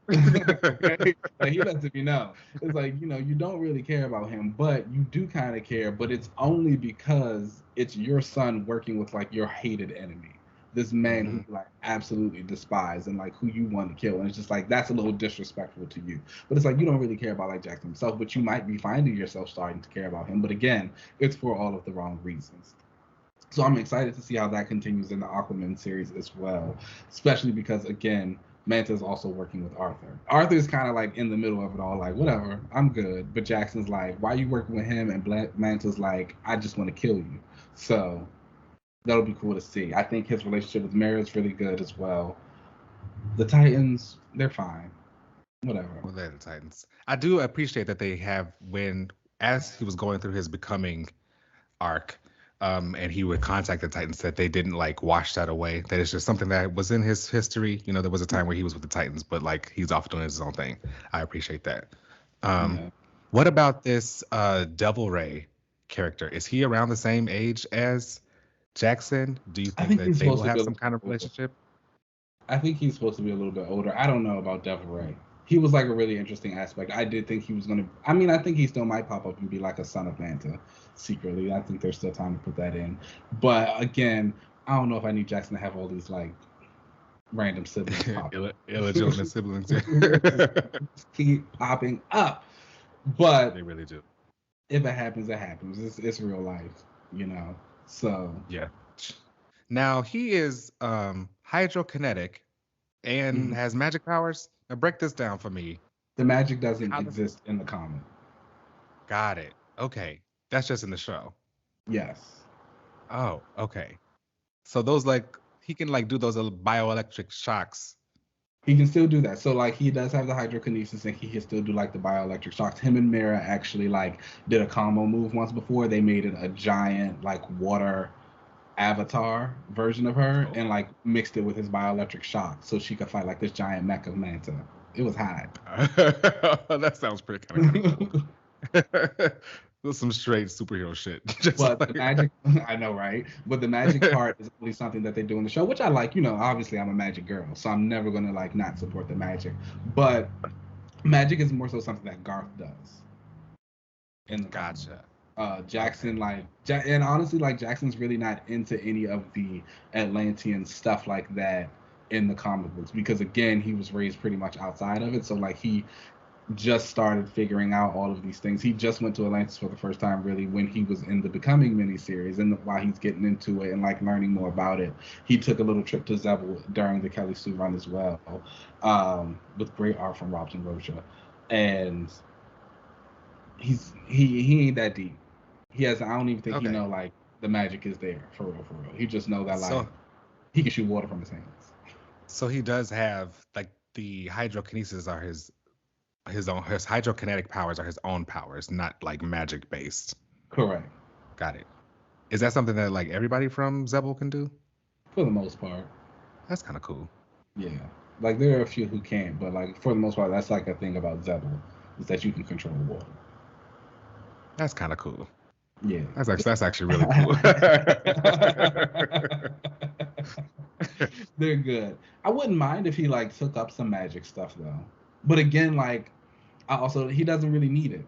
Okay? Like he lets it be known. It's like, you don't really care about him, but you do kind of care, but it's only because it's your son working with like your hated enemy. This man who you like absolutely despise and like who you want to kill. And it's just like that's a little disrespectful to you. But it's like you don't really care about like Jackson himself, but you might be finding yourself starting to care about him. But again, it's for all of the wrong reasons. So I'm excited to see how that continues in the Aquaman series as well, especially because again, Manta's also working with Arthur. Arthur's kind of like in the middle of it all, like whatever, I'm good. But Jackson's like, why are you working with him? And Manta's like, I just want to kill you. So that'll be cool to see. I think his relationship with Mara is really good as well. The Titans, they're fine. Whatever. Well, they're the Titans. I do appreciate that they have as he was going through his becoming arc, and he would contact the Titans, that they didn't like wash that away. That it's just something that was in his history. There was a time where he was with the Titans, but like he's off doing his own thing. I appreciate that. Yeah. What about this Devil Ray character? Is he around the same age as Jackson? Do you I think think that he's they supposed will to be have a some little kind of older. relationship? I think he's supposed to be a little bit older. I don't know about Devil Ray. He was like a really interesting aspect. I did think he was gonna. I mean, I think he still might pop up and be like a son of Manta secretly. I think there's still time to put that in. But again, I don't know if I need Jackson to have all these like random siblings pop up. Illegitimate siblings. Just keep popping up. But They really do. if it happens, it happens. It's real life. So Yeah. Now he is hydrokinetic and mhm. has magic powers. Now break this down for me. The magic doesn't How does exist in the comic. Got it. Okay. That's just in the show. Yes. Oh, okay. So those like he can like do those little bioelectric shocks. He can still do that. So like he does have the hydrokinesis and he can still do like the bioelectric shocks. Him and Mira actually like did a combo move once before. They made it a giant like water avatar version of her Oh. and like mixed it with his bioelectric shock so she could fight like this giant mech of Manta. It was hot. That sounds pretty kind of cool. That's some straight superhero shit. Just But like the magic, I know, right? But the magic part is only something that they do in the show, which I like. Obviously I'm a magic girl, so I'm never gonna like not support the magic. But magic is more so something that Garth does in the comic. Gotcha. Jackson, Okay. like, and honestly, like Jackson's really not into any of the Atlantean stuff like that in the comic books because again, he was raised pretty much outside of it. So like he just started figuring out all of these things. He just went to Atlantis for the first time, really, when he was in the Becoming miniseries, and while he's getting into it and like learning more about it, he took a little trip to Zebul during the Kelly Sue run as well, with great art from Robson Rocha, and he ain't that deep. He has. I don't even think he Okay. know like the magic is there for real, for real. He just know that like So he can shoot water from his hands. so he does have like the hydrokinesis are his hydrokinetic powers are his own powers, not like magic based. Correct. Got it. Is that something that like everybody from Zebul can do? For the most part. That's kind of cool. Yeah. Like there are a few who can't, but like for the most part, that's like a thing about Zebul is that you can control water. That's kind of cool. Yeah. That's actually really cool. They're good. I wouldn't mind if he like took up some magic stuff though. But again, like he doesn't really need it.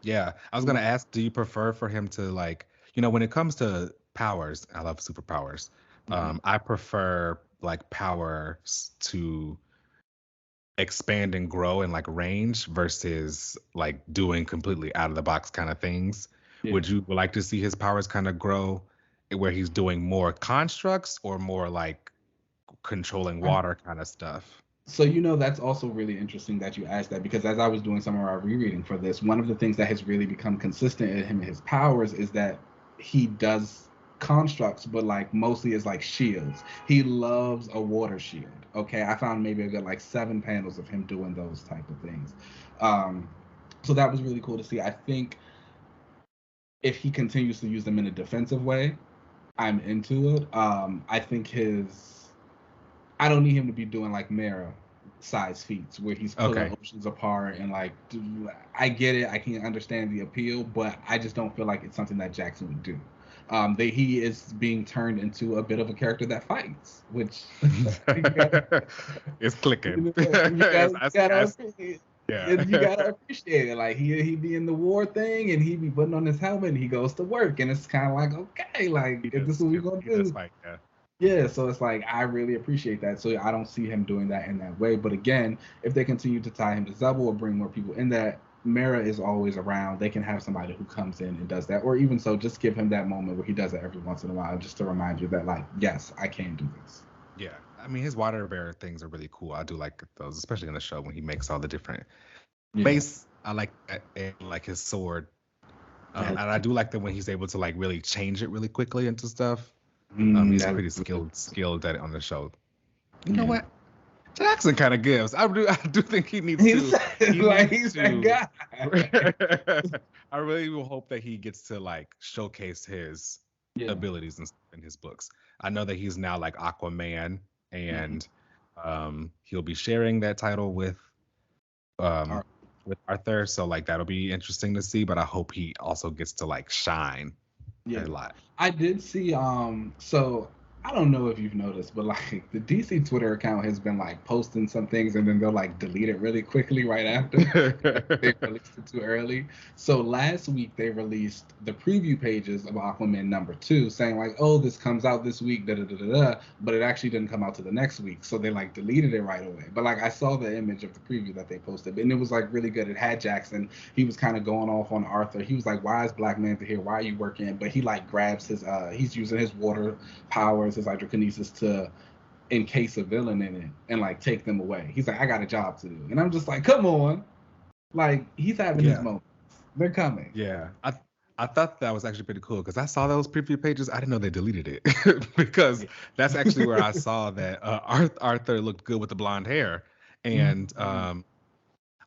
Yeah, I was gonna ask, do you prefer for him to like, when it comes to powers, I love superpowers. Mhm. I prefer like powers to expand and grow in like range versus like doing completely out of the box kind of things. Yeah. Would you like to see his powers kind of grow where he's doing more constructs or more like controlling I, water kind of stuff? so that's also really interesting that you asked that because as I was doing some of our rereading for this, one of the things that has really become consistent in him and his powers is that he does constructs, but like mostly is like shields. He loves a water shield. Okay, I found maybe a good like 7 panels of him doing those type of things. Um, So that was really cool to see. I think if he continues to use them in a defensive way, I'm into it. I think I don't need him to be doing like Mara size feats where he's pulling Okay. oceans apart and like, I get it, I can understand the appeal, but I just don't feel like it's something that Jackson would do. He is being turned into a bit of a character that fights, which you gotta, It's clicking. you gotta, As yeah. you gotta appreciate it. Like he be in the war thing and he be putting on his helmet and he goes to work and it's kind of like, okay, like if this is what we gonna He does do. fight, yeah. Yeah, so it's like I really appreciate that. So I don't see him doing that in that way. But again, if they continue to tie him to Zebul or bring more people in that, Mara is always around. They can have somebody who comes in and does that. Or even so, just give him that moment where he does it every once in a while, just to remind you that, like, yes, I can do this. Yeah. I mean, his water bearer things are really cool. I do like those, especially in the show when he makes all the different Yeah. mace. I like that, and like his sword. And I do like that when he's able to like really change it really quickly into stuff. He's pretty skilled at it on the show. You know what? Jackson kind of gives. I do think he needs to. He's that guy. I really will hope that he gets to like showcase his abilities in his books. I know that he's now like Aquaman, and he'll be sharing that title with Arthur. So like that'll be interesting to see. But I hope he also gets to like shine a lot. I did see so I don't know if you've noticed, but like the DC Twitter account has been like posting some things and then they'll like delete it really quickly right after. They released it too early. So last week they released the preview pages of Aquaman #2 saying like, oh, this comes out this week, but it actually didn't come out to the next week. So they like deleted it right away. But like I saw the image of the preview that they posted and it was like really good. It had Jackson. He was kind of going off on Arthur. He was like, why is Black Manta here? Why are you working? But he like grabs he's using his water powers, his hydrokinesis to encase a villain in it and like take them away. He's like, I got a job to do. And I'm just like, come on. Like he's having his moments. They're coming. Yeah. I thought that was actually pretty cool because I saw those preview pages. I didn't know they deleted it because that's actually where I saw that Arthur looked good with the blonde hair. And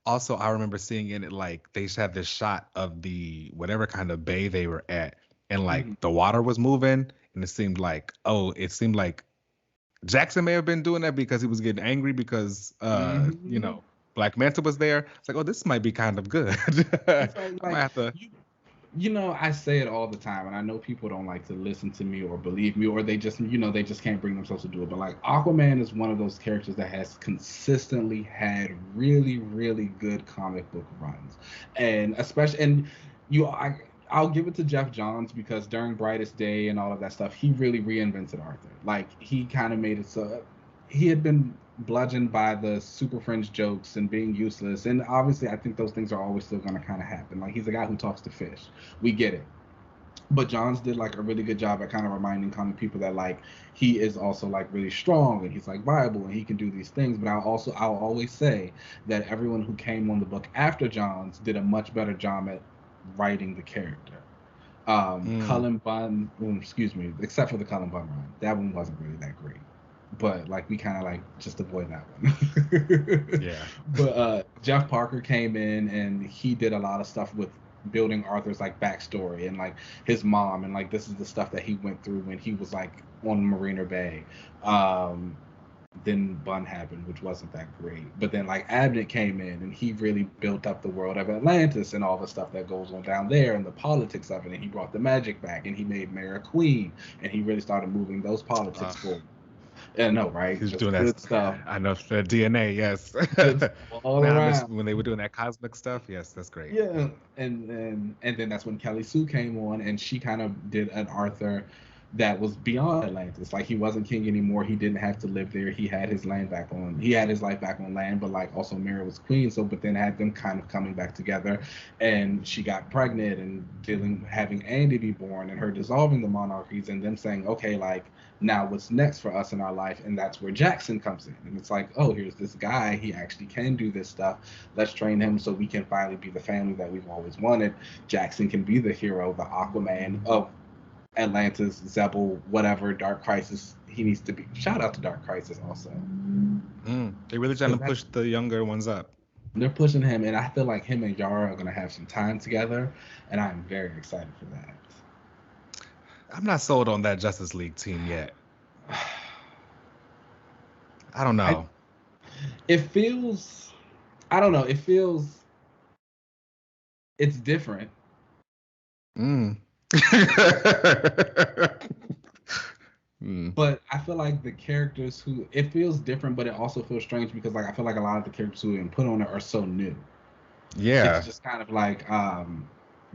also I remember seeing in it like they had this shot of the whatever kind of bay they were at and like the water was moving and it seemed like Jackson may have been doing that because he was getting angry because Black Manta was there. It's like, oh, this might be kind of good. I might have to. I say it all the time, and I know people don't like to listen to me or believe me, or they just can't bring themselves to do it. But like Aquaman is one of those characters that has consistently had really, really good comic book runs, and I'll give it to Jeff Johns because during Brightest Day and all of that stuff, he really reinvented Arthur. Like he kind of made it so he had been bludgeoned by the Super Friends jokes and being useless, and obviously I think those things are always still going to kind of happen. Like he's a guy who talks to fish. We get it. But Johns did like a really good job at kind of reminding comic people that like he is also like really strong and he's like viable and he can do these things. But I'll always say that everyone who came on the book after Johns did a much better job at writing the character. Cullen Bunn, excuse me, except for the Cullen Bunn run, that one wasn't really that great. But like we kind of like just avoid that one. Yeah. But Jeff Parker came in and he did a lot of stuff with building Arthur's like backstory and like his mom and like this is the stuff that he went through when he was like on Marina Bay. Then Bunn happened, which wasn't that great. But then like Abnett came in and he really built up the world of Atlantis and all the stuff that goes on down there and the politics of it. And he brought the magic back and he made Mara queen and he really started moving those politics forward. Yeah, no, right? He's doing that stuff. I know the DNA, yes. All around. When they were doing that cosmic stuff, yes, that's great. Yeah, and then that's when Kelly Sue came on, and she kind of did an Arthur that was beyond Atlantis. Like he wasn't king anymore. He didn't have to live there. He had his land back on. He had his life back on land, but like also Mara was queen. So, but then had them kind of coming back together, and she got pregnant and having Andy be born, and her dissolving the monarchies, and them saying, okay, like now what's next for us in our life, and that's where Jackson comes in, and it's like, oh, here's this guy. He actually can do this stuff. Let's train him so we can finally be the family that we've always wanted. Jackson can be the hero, the Aquaman of Atlantis, Zebul, whatever, Dark Crisis he needs to be. Shout out to Dark Crisis also. They really trying to push the younger ones up. They're pushing him, and I feel like him and Yara are gonna have some time together, and I'm very excited for I'm not sold on that Justice League team yet. that. I don't I know. it feels I don't know, it feels it's different. Mm. Mm. But I feel like the characters who it feels different, but it also feels strange because like I feel like a lot of the characters who have been put on it are so new. It's Yeah. just kind of like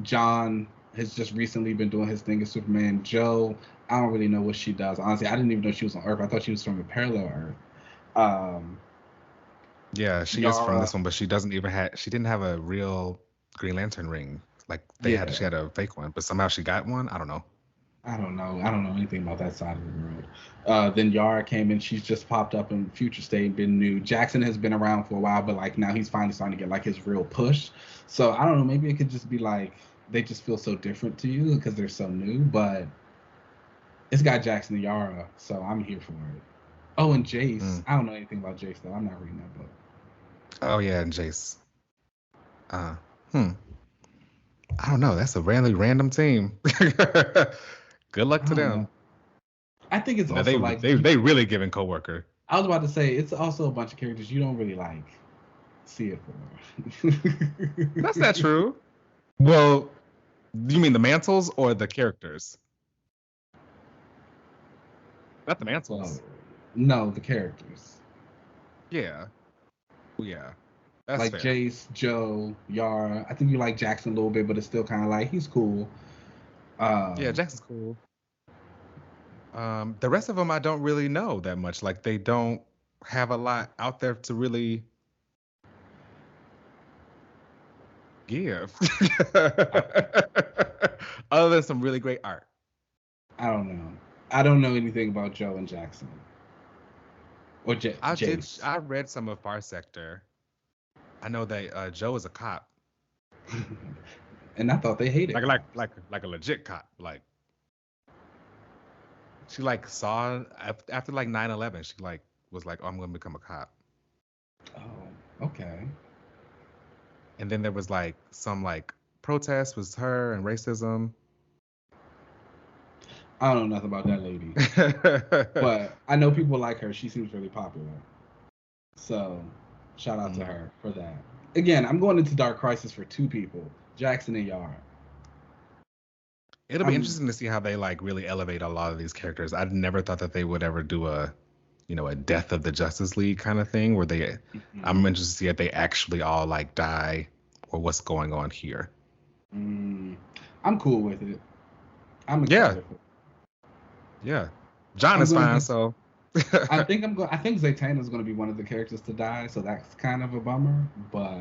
John has just recently been doing his thing as Superman. Joe, I don't really know what she does. Honestly, I didn't even know she was on Earth. I thought she was from a parallel Earth. Um, Yeah, she is from Yara, this one, but she didn't have a real Green Lantern ring. Like she yeah, had a fake one, but somehow she got one. I don't know. I don't know. I don't know anything about that side of the world. Then Yara came in. She's just popped up in Future State, been new. Jackson has been around for a while, but like now he's finally starting to get like his real push. So I don't know. Maybe it could just be like they just feel so different to you because they're so new. But it's got Jackson and Yara, so I'm here for it. Oh, and Jace. Mm. I don't know anything about Jace though. I'm not reading that book. Oh yeah, and Jace. Uh, hmm. I don't know. That's a really random team. Good luck I to don't know. them. I think it's No, also they like they they really giving coworker. I was about to say it's also a bunch of characters you don't really like see it for. That's not true. Well, you mean the mantles or the characters? Not the Well, mantles. no, the characters Yeah. Yeah. That's like fair. Jace, Joe, Yara. I think you like Jackson a little bit, but it's still kind of like he's cool. Yeah, Um, Jackson's cool. The rest of them I don't really know that much. Like they don't have a lot out there to really give. I, Other than some really great art. I don't know. I don't know anything about Joe and Jackson or Jace. I read some of Far Sector. I know that Joe is a cop. And I thought they hated cops. Like a legit cop. Like she like saw after like 9/11, she like was like, "Oh, I'm gonna become a cop." Oh, okay. And then there was like some like protest was her and racism. I don't know nothing about that lady, but I know people like her. She seems really popular. So, shout out to Mm. her for that. Again, I'm going into Dark Crisis for two people, Jackson and Yara. It'll be I'm interesting to see how they like really elevate a lot of these characters. I'd never thought that they would ever do a death of the Justice League kind of thing where they I'm mm, interested to see if they actually all like die or what's going on here. mm, I'm cool with it. I'm Yeah, excited for it. yeah. John I'm is gonna fine, be. so I think Zatanna is going to be one of the characters to die, so that's kind of a bummer. But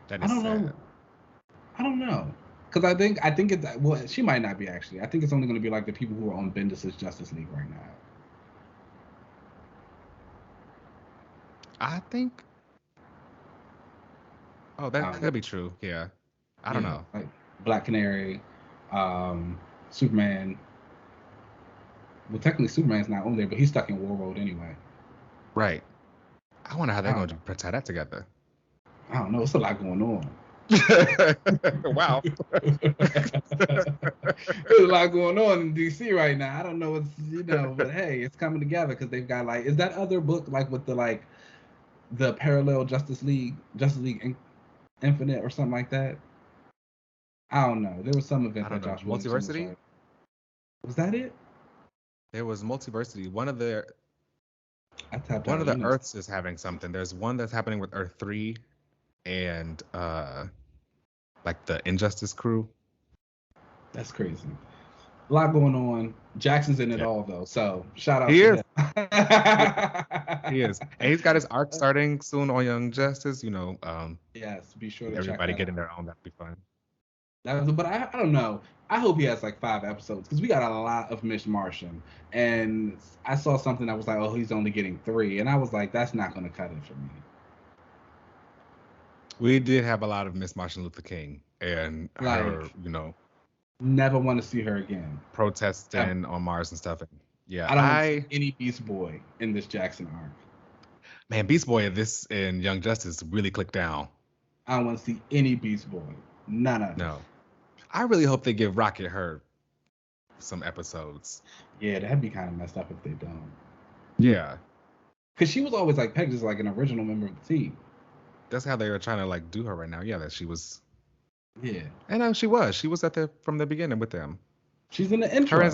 that I is don't sad. know. I don't know. Because I think it's well, she might not be actually. I think it's only going to be like the people who are on Bendis's Justice League right now. I think oh that Um, could be true. Yeah. I don't yeah, know. like Black Canary, um, Superman. Well, technically Superman's not on there, but he's stuck in War World anyway. Right. I wonder how I they're don't going know. to tie that together. I don't know. It's a lot going on. Wow. There's a lot going on in DC right now. I don't know what's but hey, it's coming together because they've got like is that other book like with the like the parallel Justice League Infinite or something like that? I don't know. There was some event I that don't know. Josh Williamson was Multiversity? right. Was that it? There was multiversity. I tapped One out of of the Unity. Earths is having something. There's one that's happening with Earth 3 and like the Injustice crew. That's crazy. A lot going on. Jackson's in it Yeah. all though, so shout out He to is. him. He is. He is. And he's got his arc starting soon on Young Justice, Yes, be sure with to check everybody that getting out. their own. That'd be fun. But I don't know. I hope he has like 5 episodes because we got a lot of Miss Martian, and I saw something that was like, oh, he's only getting 3, and I was like, that's not going to cut it for me. We did have a lot of Miss Martin Luther King and her, Like, never want to see her again. Ever. protesting on Mars and stuff. And yeah, I don't want to see any Beast Boy in this Jackson arc. Man, Beast Boy in Young Justice really clicked down. I don't want to see any Beast Boy. None of it. No. I really hope they give Rocket her some episodes. Yeah, that'd be kind of messed up if they don't. Yeah. Because she was always like pegged as like an original member of the team. That's how they were trying to like do her right now. Yeah, that she was. Yeah. And she was. She was from the beginning with them. She's in the intro. Her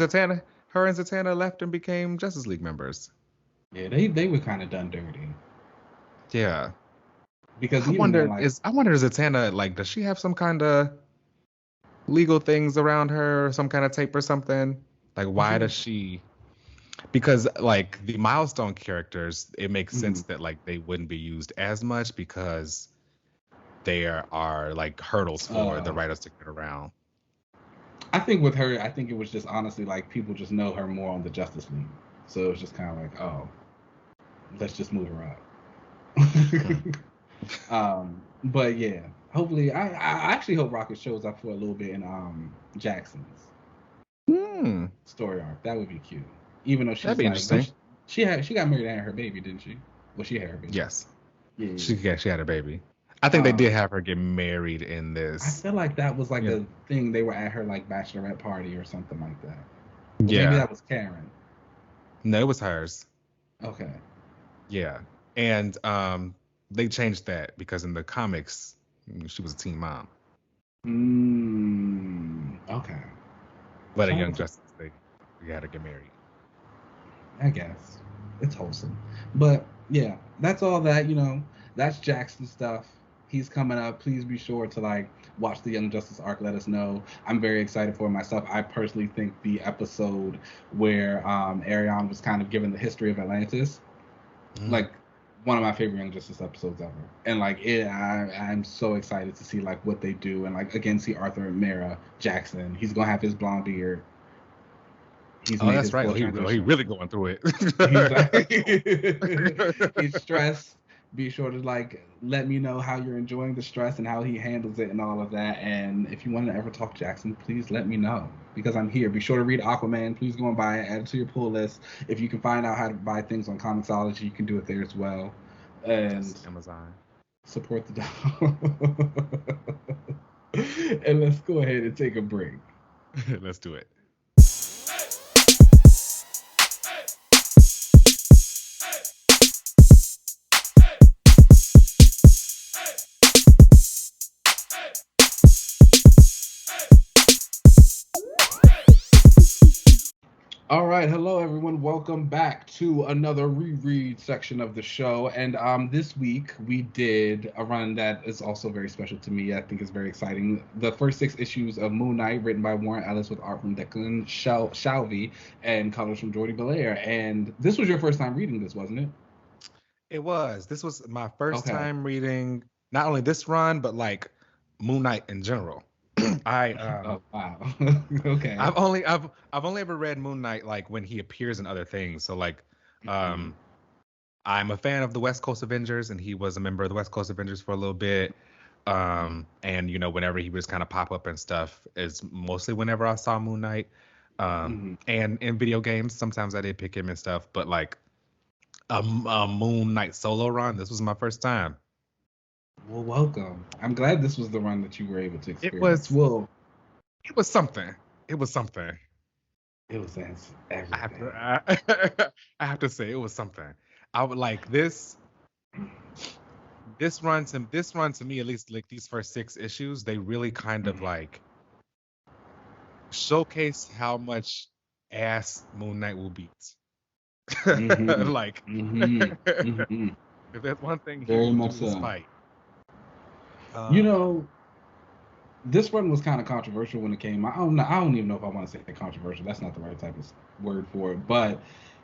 and Zatanna left and became Justice League members. Yeah, they were kind of done dirty. Yeah. Because I wonder Zatanna, like, does she have some kind of legal things around her, some kind of tape or something? Like, why does she? Because like the milestone characters, it makes sense that like they wouldn't be used as much because there are like hurdles for the writers to get around. I think with her, I think it was just honestly like people just know her more on the Justice League, so it's just kind of like, oh, let's just move her up. But yeah, hopefully, I actually hope Rocket shows up for a little bit in Jackson's story arc. That would be cute. Even though she's That'd be interesting. She got married and had her baby, didn't she? Well, she had her baby. Yes. Yeah. She had a baby. I think they did have her get married in this. I feel like that was like a thing. They were at her like bachelorette party or something like that. Well, yeah. Maybe that was Karen. No, it was hers. Okay. Yeah. And they changed that because in the comics she was a teen mom. Okay. But in Young Justice, they had to get married. I guess it's wholesome, but yeah, that's all that That's Jackson stuff. He's coming up. Please be sure to like watch the Young Justice arc. Let us know. I'm very excited for it myself. I personally think the episode where Arion was kind of given the history of Atlantis, like one of my favorite Young Justice episodes ever. And like I'm so excited to see like what they do and like again see Arthur Mera Jackson. He's gonna have his blonde beard. That's right. He really going through it. He's stressed. Be sure to like let me know how you're enjoying the stress and how he handles it and all of that. And if you want to ever talk Jackson, please let me know because I'm here. Be sure to read Aquaman. Please go and buy it. Add it to your pull list. If you can find out how to buy things on Comixology, you can do it there as well. And Amazon. Support the dog. And let's go ahead and take a break. Let's do it. All right, hello everyone. Welcome back to another reread section of the show. And this week we did a run that is also very special to me. I think it's very exciting. The first 6 issues of Moon Knight, written by Warren Ellis with art from Declan Shalvey and colors from Jordi Belair. And this was your first time reading this, wasn't it? It was. This was my first time reading not only this run, but like Moon Knight in general. Oh wow. Okay. I've only ever read Moon Knight like when he appears in other things. So like I'm a fan of the West Coast Avengers, and he was a member of the West Coast Avengers for a little bit. And whenever he was kind of pop up and stuff is mostly whenever I saw Moon Knight. And in video games, sometimes I did pick him and stuff, but like a Moon Knight solo run, this was my first time. Well, welcome. I'm glad this was the run that you were able to experience. It was something. It was something. It was everything. I have to say, it was something. I would like this. This run to me, at least like these first 6 issues, they really kind of like showcase how much ass Moon Knight will beat. Like, if there's one thing he will do is fight. This run was kind of controversial when it came out. I don't even know if I want to say controversial. That's not the right type of word for it. But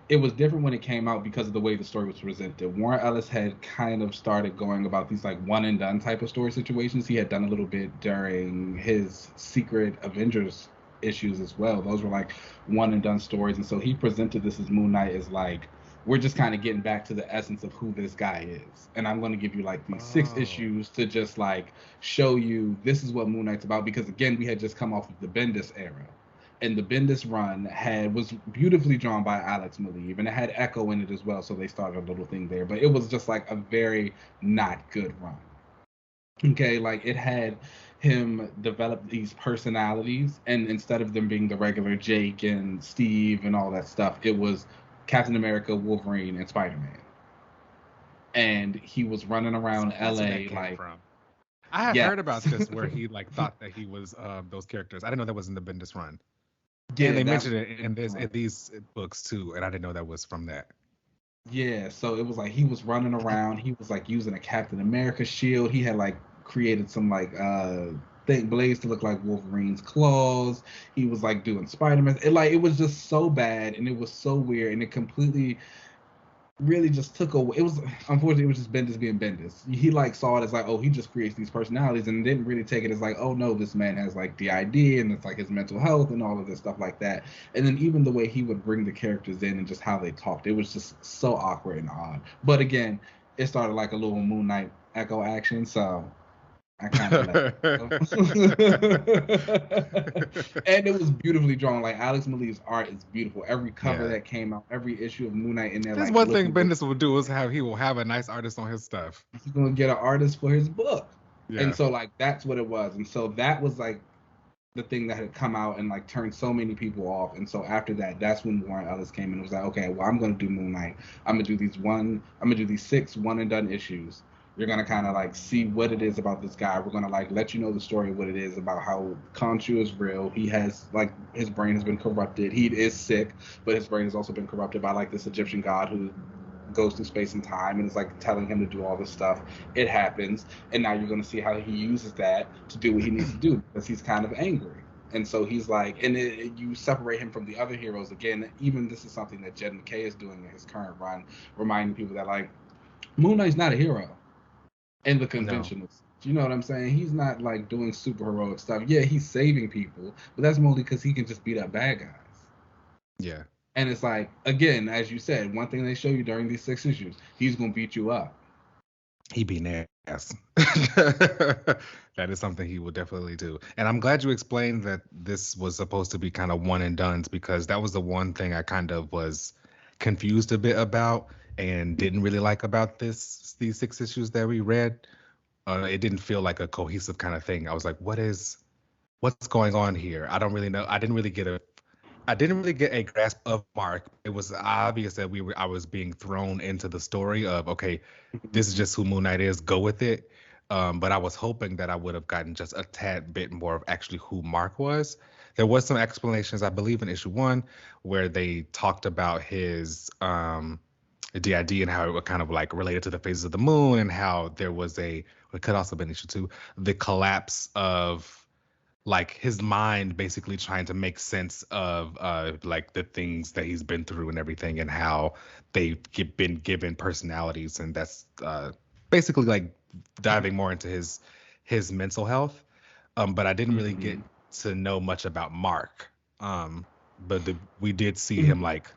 it was different when it came out because of the way the story was presented. Warren Ellis had kind of started going about these like one and done type of story situations. He had done a little bit during his Secret Avengers issues as well. Those were like one and done stories. And so he presented this as Moon Knight as like, we're just kind of getting back to the essence of who this guy is. And I'm going to give you like these 6 issues to just like show you this is what Moon Knight's about. Because again, we had just come off of the Bendis era. And the Bendis run was beautifully drawn by Alex Maleev, and it had Echo in it as well, so they started a little thing there. But it was just like a very not good run. Okay, like it had him develop these personalities, and instead of them being the regular Jake and Steve and all that stuff, it was Captain America, Wolverine, and Spider-Man. And he was running around That's where that LA came like, from. I had yes. heard about this where he like thought that he was those characters. I didn't know that was in the Bendis run, and Yeah, they that was mentioned it in the run. these books too, and I didn't know that was from that. Yeah, so it was like he was running around. He was like using a Captain America shield. He had like created some like thing blades to look like Wolverine's claws. He was like doing Spider-Man. It was just so bad and it was so weird and it completely really just took away. It was unfortunately it was just Bendis being Bendis. He like saw it as like, oh, he just creates these personalities and didn't really take it as like, oh no, this man has like DID and it's like his mental health and all of this stuff like that. And then even the way he would bring the characters in and just how they talked, it was just so awkward and odd. But again, it started like a little Moon Knight Echo action, so I kind of let it. And it was beautifully drawn. Like Alex Maleev's art is beautiful. Every cover Yeah. that came out, every issue of Moon Knight in there, There's like one thing looking. Bendis will do is he will have a nice artist on his stuff. He's gonna get an artist for his book. And Yeah. so like that's what it was. And so that was like the thing that had come out and like turned so many people off. And so after that, that's when Warren Ellis came and was like, okay, well I'm gonna do Moon Knight. I'm gonna do these 6 one and done issues. You're gonna kind of like see what it is about this guy. We're gonna like let you know the story of what it is about how Khonshu is real. He has like his brain has been corrupted. He is sick, but his brain has also been corrupted by like this Egyptian god who goes through space and time and is like telling him to do all this stuff. It happens, and now you're going to see how he uses that to do what he needs to do because he's kind of angry. And so he's like, and you separate him from the other heroes again. Even this is something that Jed McKay is doing in his current run, reminding people that like Moon Knight's not a hero in the No. conventional sense. You know what I'm saying? He's not like doing super heroic stuff. Yeah, he's saving people, but that's mostly because he can just beat up bad guys. Yeah. And it's like, again, as you said, one thing they show you during these 6 issues, he's gonna beat you up. He beat ass. That is something he will definitely do. And I'm glad you explained that this was supposed to be kind of one and done's because that was the one thing I kind of was confused a bit about and didn't really like about these 6 issues that we read. It didn't feel like a cohesive kind of thing. I was like, what's going on here? I don't really know. I didn't really get a grasp of Mark. It was obvious that I was being thrown into the story of, okay, this is just who Moon Knight is, go with it. But I was hoping that I would have gotten just a tad bit more of actually who Mark was. There was some explanations, I believe, in issue 1, where they talked about his DID and how it kind of like related to the phases of the moon and how there was it could also been issue 2, the collapse of like his mind basically trying to make sense of like the things that he's been through and everything and how they've been given personalities, and that's basically like diving more into his mental health. But I didn't really get to know much about Mark. But we did see him like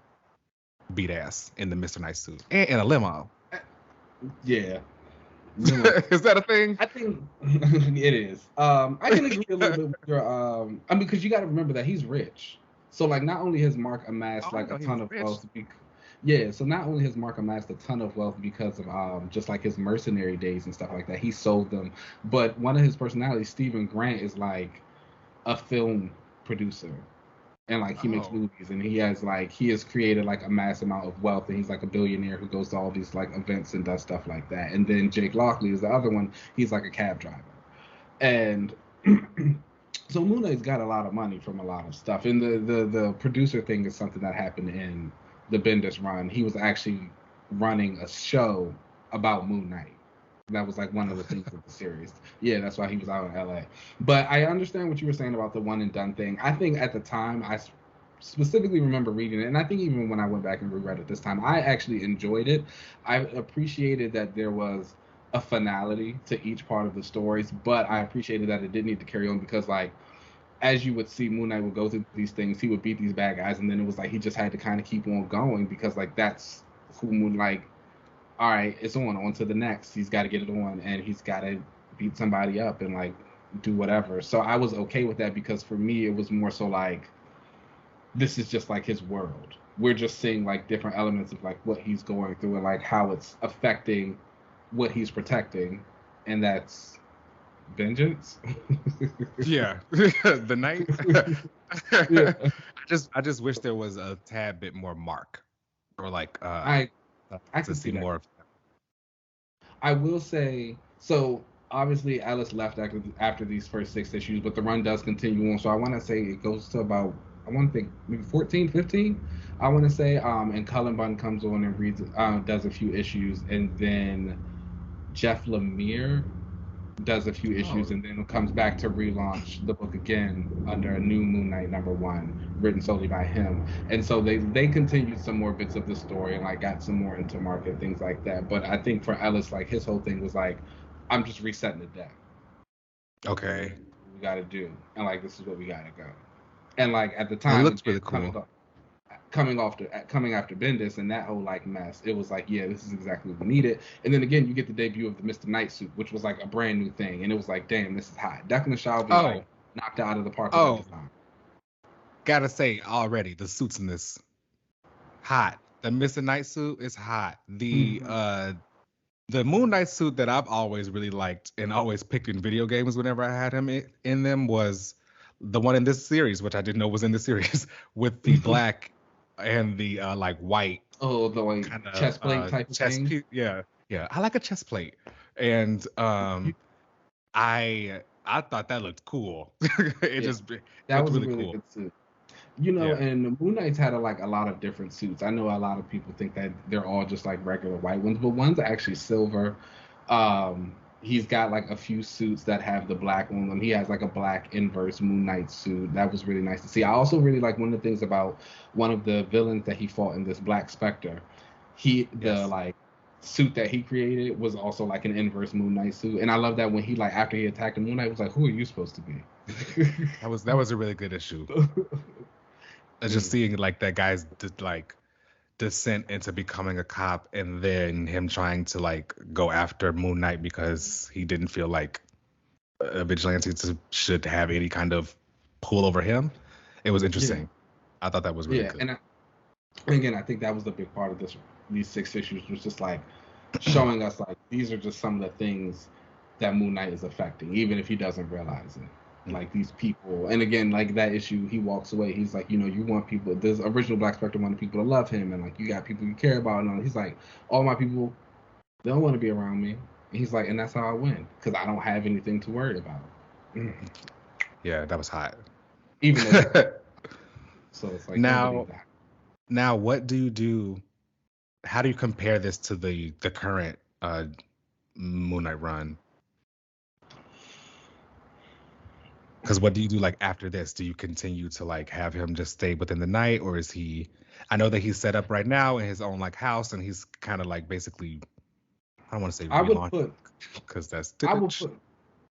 beat ass in the Mr. Nice suit and in a limo. Yeah. Is that a thing? I think it is. I can agree a little bit with your I mean, because you got to remember that he's rich. So like, not only has Mark amassed like a ton of wealth, yeah. So not only has Mark amassed a ton of wealth because of just like his mercenary days and stuff like that, he sold them. But one of his personalities, Stephen Grant, is like a film producer. And like he makes movies and he has created like a mass amount of wealth and he's like a billionaire who goes to all these like events and does stuff like that. And then Jake Lockley is the other one. He's like a cab driver. And so Moon Knight's got a lot of money from a lot of stuff. And the producer thing is something that happened in the Bendis run. He was actually running a show about Moon Knight. That was like one of the things of the series. Yeah, that's why he was out in LA. But I understand what you were saying about the one and done thing. I think at the time I specifically remember reading it, and I think even when I went back and reread it this time, I actually enjoyed it. I appreciated that there was a finality to each part of the stories, but I appreciated that it didn't need to carry on because like as you would see, Moon Knight would go through these things, he would beat these bad guys, and then it was like he just had to kind of keep on going because like that's who Moon Knight, all right, it's on to the next. He's got to get it on, and he's got to beat somebody up and like do whatever. So I was okay with that because for me, it was more so like this is just like his world. We're just seeing like different elements of like what he's going through and like how it's affecting what he's protecting, and that's vengeance. Yeah, the night. I Yeah, just wish there was a tad bit more Mark, or like I I to can see see that. more of. I will say so. Obviously, Ellis left after these first 6 issues, but the run does continue on. So I want to say it goes to about I want to think maybe 14, 15. I want to say, and Cullen Bunn comes on and reads, does a few issues, and then Jeff Lemire does a few issues, Oh, and then comes back to relaunch the book again under a new Moon Knight #1, written solely by him. And so they continued some more bits of the story and like got some more into market things like that. But I think for Ellis, like his whole thing was like, I'm just resetting the deck. okay. We got to do, and like this is what we got to go. And like at the It time, looks again, really cool. coming after Bendis and that whole like mess, it was like, yeah, this is exactly what we needed. And then again, you get the debut of the Mr. Knight suit, which was like a brand new thing, and it was like, damn, this is hot. Declan Shalvey like Oh, knocked it out of the park with that oh, design. gotta say already the suits in this hot. The Mr. Knight suit is hot. Mm-hmm. The Moon Knight suit that I've always really liked and always picked in video games whenever I had him in them was the one in this series, which I didn't know was in the series, with the black and the like white Oh, the like kind of chest plate type of chest thing. piece. Yeah, yeah. I like a chest plate, and I thought that looked cool. It Yeah, just it that looked was a really really cool. good suit. You know, Yeah. and the Moon Knight's had like a lot of different suits. I know a lot of people think that they're all just like regular white ones, but one's actually silver. He's got like a few suits that have the black on them. He has like a black inverse Moon Knight suit. That was really nice to see. I also really like one of the things about one of the villains that he fought in this Black Spectre. The Yes. like suit that he created was also like an inverse Moon Knight suit. And I love that when he like after he attacked the Moon Knight was like, who are you supposed to be? That was a really good issue. Just Mm. seeing like that guy's like descent into becoming a cop and then him trying to like go after Moon Knight because he didn't feel like a vigilante should have any kind of pull over him. It was Yeah. interesting. I thought that was really Yeah. good. And again, I think that was the big part of these 6 issues was just like showing us like these are just some of the things that Moon Knight is affecting, even if he doesn't realize it. Mm. Like these people, and again, like that issue, he walks away. He's like, you want people. This original Black Spectre wanted people to love him, and like you got people you care about, and all. He's like, all my people, they don't want to be around me. And he's like, and that's how I win because I don't have anything to worry about. Yeah, that was hot. Even though he's black, so it's like nobody. now, now, what do you do? How do you compare this to the current Moon Knight run? Because what do you do like after this? Do you continue to like have him just stay within the night, or is he? I know that he's set up right now in his own like house, and he's kind of like basically I don't want to say I would relaunch put because that's I would ditch, put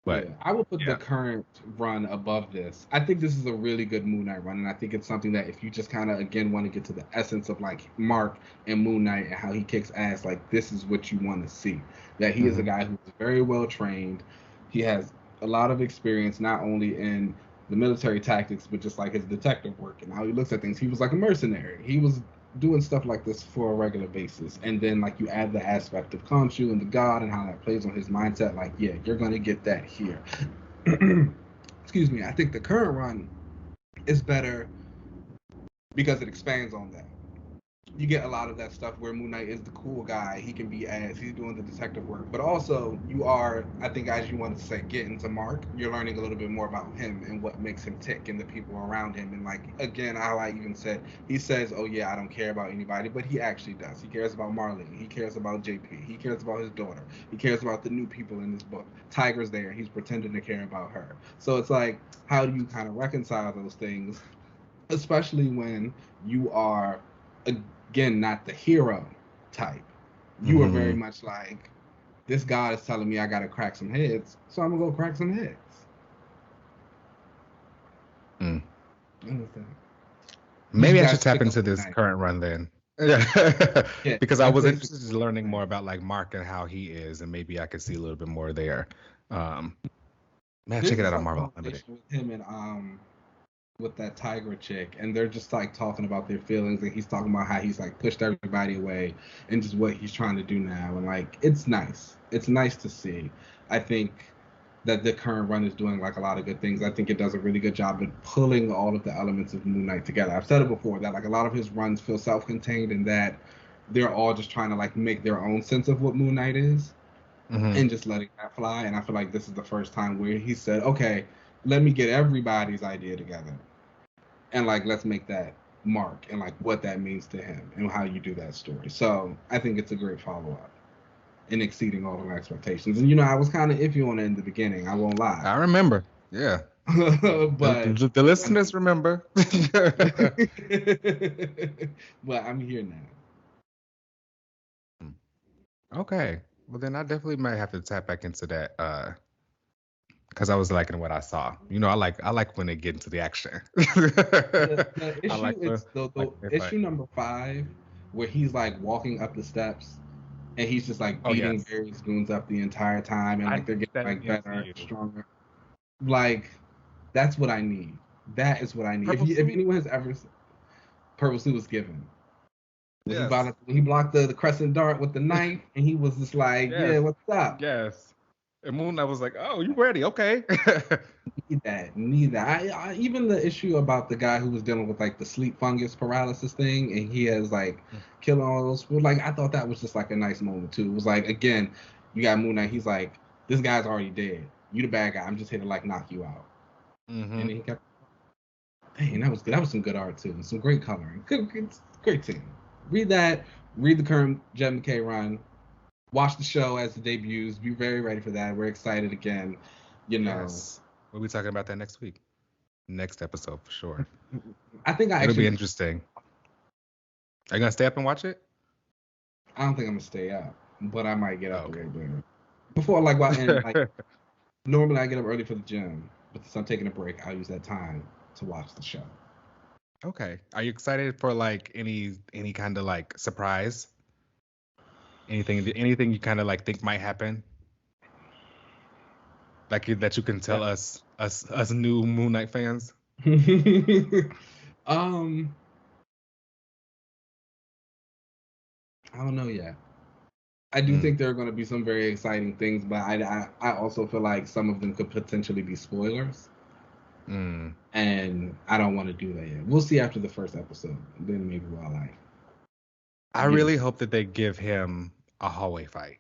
but Yeah, I would put the yeah. current run above this. I think this is a really good Moon Knight run, and I think it's something that if you just kind of again want to get to the essence of like Mark and Moon Knight and how he kicks ass, like this is what you want to see. That he is a Hmm. guy who's very well trained. He has a lot of experience not only in the military tactics, but just like his detective work and how he looks at things. He was like a mercenary. He was doing stuff like this for a regular basis. And then like you add the aspect of Khonshu and the god and how that plays on his mindset, like, yeah, you're gonna get that here. Excuse me, I think the current run is better because it expands on that. You get a lot of that stuff where Moon Knight is the cool guy. He can be as he's doing the detective work, but also you are, I think, as you wanted to say, getting to Mark. You're learning a little bit more about him and what makes him tick and the people around him. And like again, how I even said, he says, "Oh yeah, I don't care about anybody," but he actually does. He cares about Marlene. He cares about JP. He cares about his daughter. He cares about the new people in this book. Tiger's there. He's pretending to care about her. So it's like, how do you kind of reconcile those things, especially when you are again not the hero type. You are very Hmm. much like, this god is telling me I gotta crack some heads, so I'm gonna go crack some heads. Mm. Understand? You just Maybe I gotta should tap stick up into for the this night. current run then. Yeah, Yeah, because I I'd was say stick interested up in for learning the more night. about like Mark and how he is, and maybe I could see a little bit more there. Um, Man, check There's it a out on fun Marvel Unlimited. conversation with him and with that tiger chick, and they're just like talking about their feelings, and he's talking about how he's like pushed everybody away and just what he's trying to do now, and like it's nice. It's nice to see. I think that the current run is doing like a lot of good things. I think it does a really good job at pulling all of the elements of Moon Knight together. I've said it before that like a lot of his runs feel self-contained and that they're all just trying to like make their own sense of what Moon Knight is and just letting that fly. And I feel like this is the first time where he said, okay, let me get everybody's idea together and like let's make that mark and like what that means to him and how you do that story. So I think it's a great follow-up and exceeding all of my expectations. And I was kind of iffy on it in the beginning. I won't lie. I remember. Yeah. But the listeners remember. but I'm here now. Okay. Well, then I definitely might have to tap back into that because I was liking what I saw. I like when they get into the action. The issue like is the issue number 5 where he's like walking up the steps and he's just like beating various goons up the entire time and like they're getting like better, stronger. Like that's what I need. That is what I need. If anyone has ever Purple Suit was given. When he blocked the crescent dart with the knife and he was just like, yeah, what's up? Yes. And Moon Knight was like, oh, you ready? Okay. Need that. I even the issue about the guy who was dealing with like the sleep fungus paralysis thing and he has like killing all those people. Like I thought that was just like a nice moment too. It was like again, you got Moon Knight. He's like, this guy's already dead. You the bad guy. I'm just here to like knock you out. And then he kept. Dang, that was good. That was some good art too. Some great coloring. Great team. Read that. Read the current Jed MacKay run. Watch the show as it debuts. Be very ready for that. We're excited again. Yes. We'll be talking about that next week. Next episode for sure. I think it'll be interesting. Are you gonna stay up and watch it? I don't think I'm gonna stay up, but I might get up a little bit. Before like normally I get up early for the gym, but since I'm taking a break, I'll use that time to watch the show. Okay. Are you excited for like any kind of like surprise? Anything you kind of like think might happen? Like that you can tell us new Moon Knight fans? I don't know yet. I do think there are going to be some very exciting things, but I also feel like some of them could potentially be spoilers. And I don't want to do that yet. We'll see after the first episode. Then maybe we'll like. I really hope that they give him a hallway fight.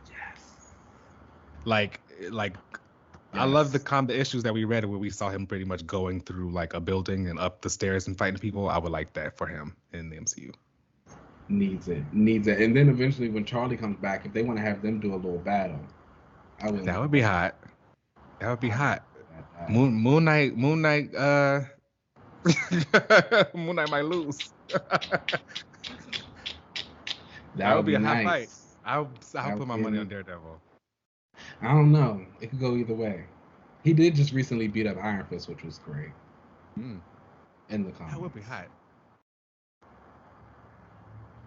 Yes. Like I love the issues that we read where we saw him pretty much going through like a building and up the stairs and fighting people. I would like that for him in the MCU. Needs it. And then eventually when Charlie comes back, if they want to have them do a little battle, that would be hot. That would be hot. Moon Knight Moon Knight might lose. That would be a hot fight. I'll put my money on Daredevil. I don't know. It could go either way. He did just recently beat up Iron Fist, which was great. In the comics. That would be hot.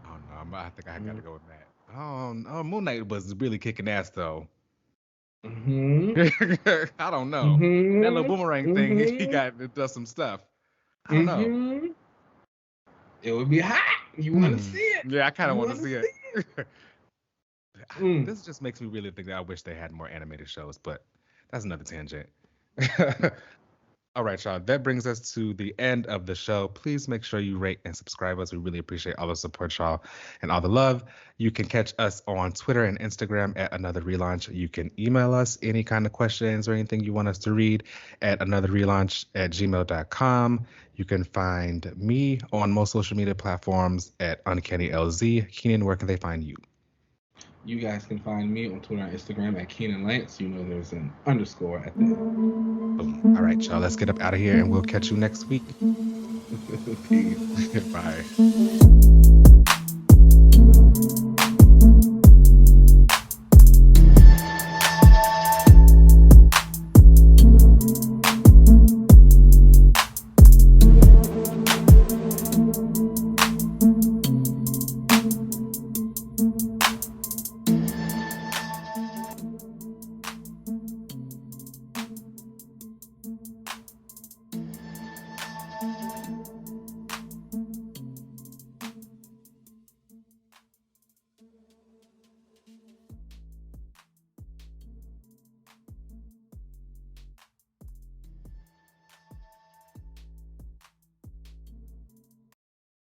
Oh no, I think I gotta go with that. Oh, Moon Knight was really kicking ass though. I don't know. That little boomerang thing, it does some stuff. I don't know. It would be hot. You want to see it? Yeah, I kind of want to see it. This just makes me really think that I wish they had more animated shows, but that's another tangent. All right, y'all. That brings us to the end of the show. Please make sure you rate and subscribe us. We really appreciate all the support, y'all, and all the love. You can catch us on Twitter and Instagram at Another Relaunch. You can email us any kind of questions or anything you want us to read at anotherrelaunch@gmail.com. You can find me on most social media platforms at Uncanny LZ. Keenan, where can they find you? You guys can find me on Twitter and Instagram at Keenan Lance. There's an underscore at the end. Boom. All right, y'all. Let's get up out of here, and we'll catch you next week. Peace. Bye.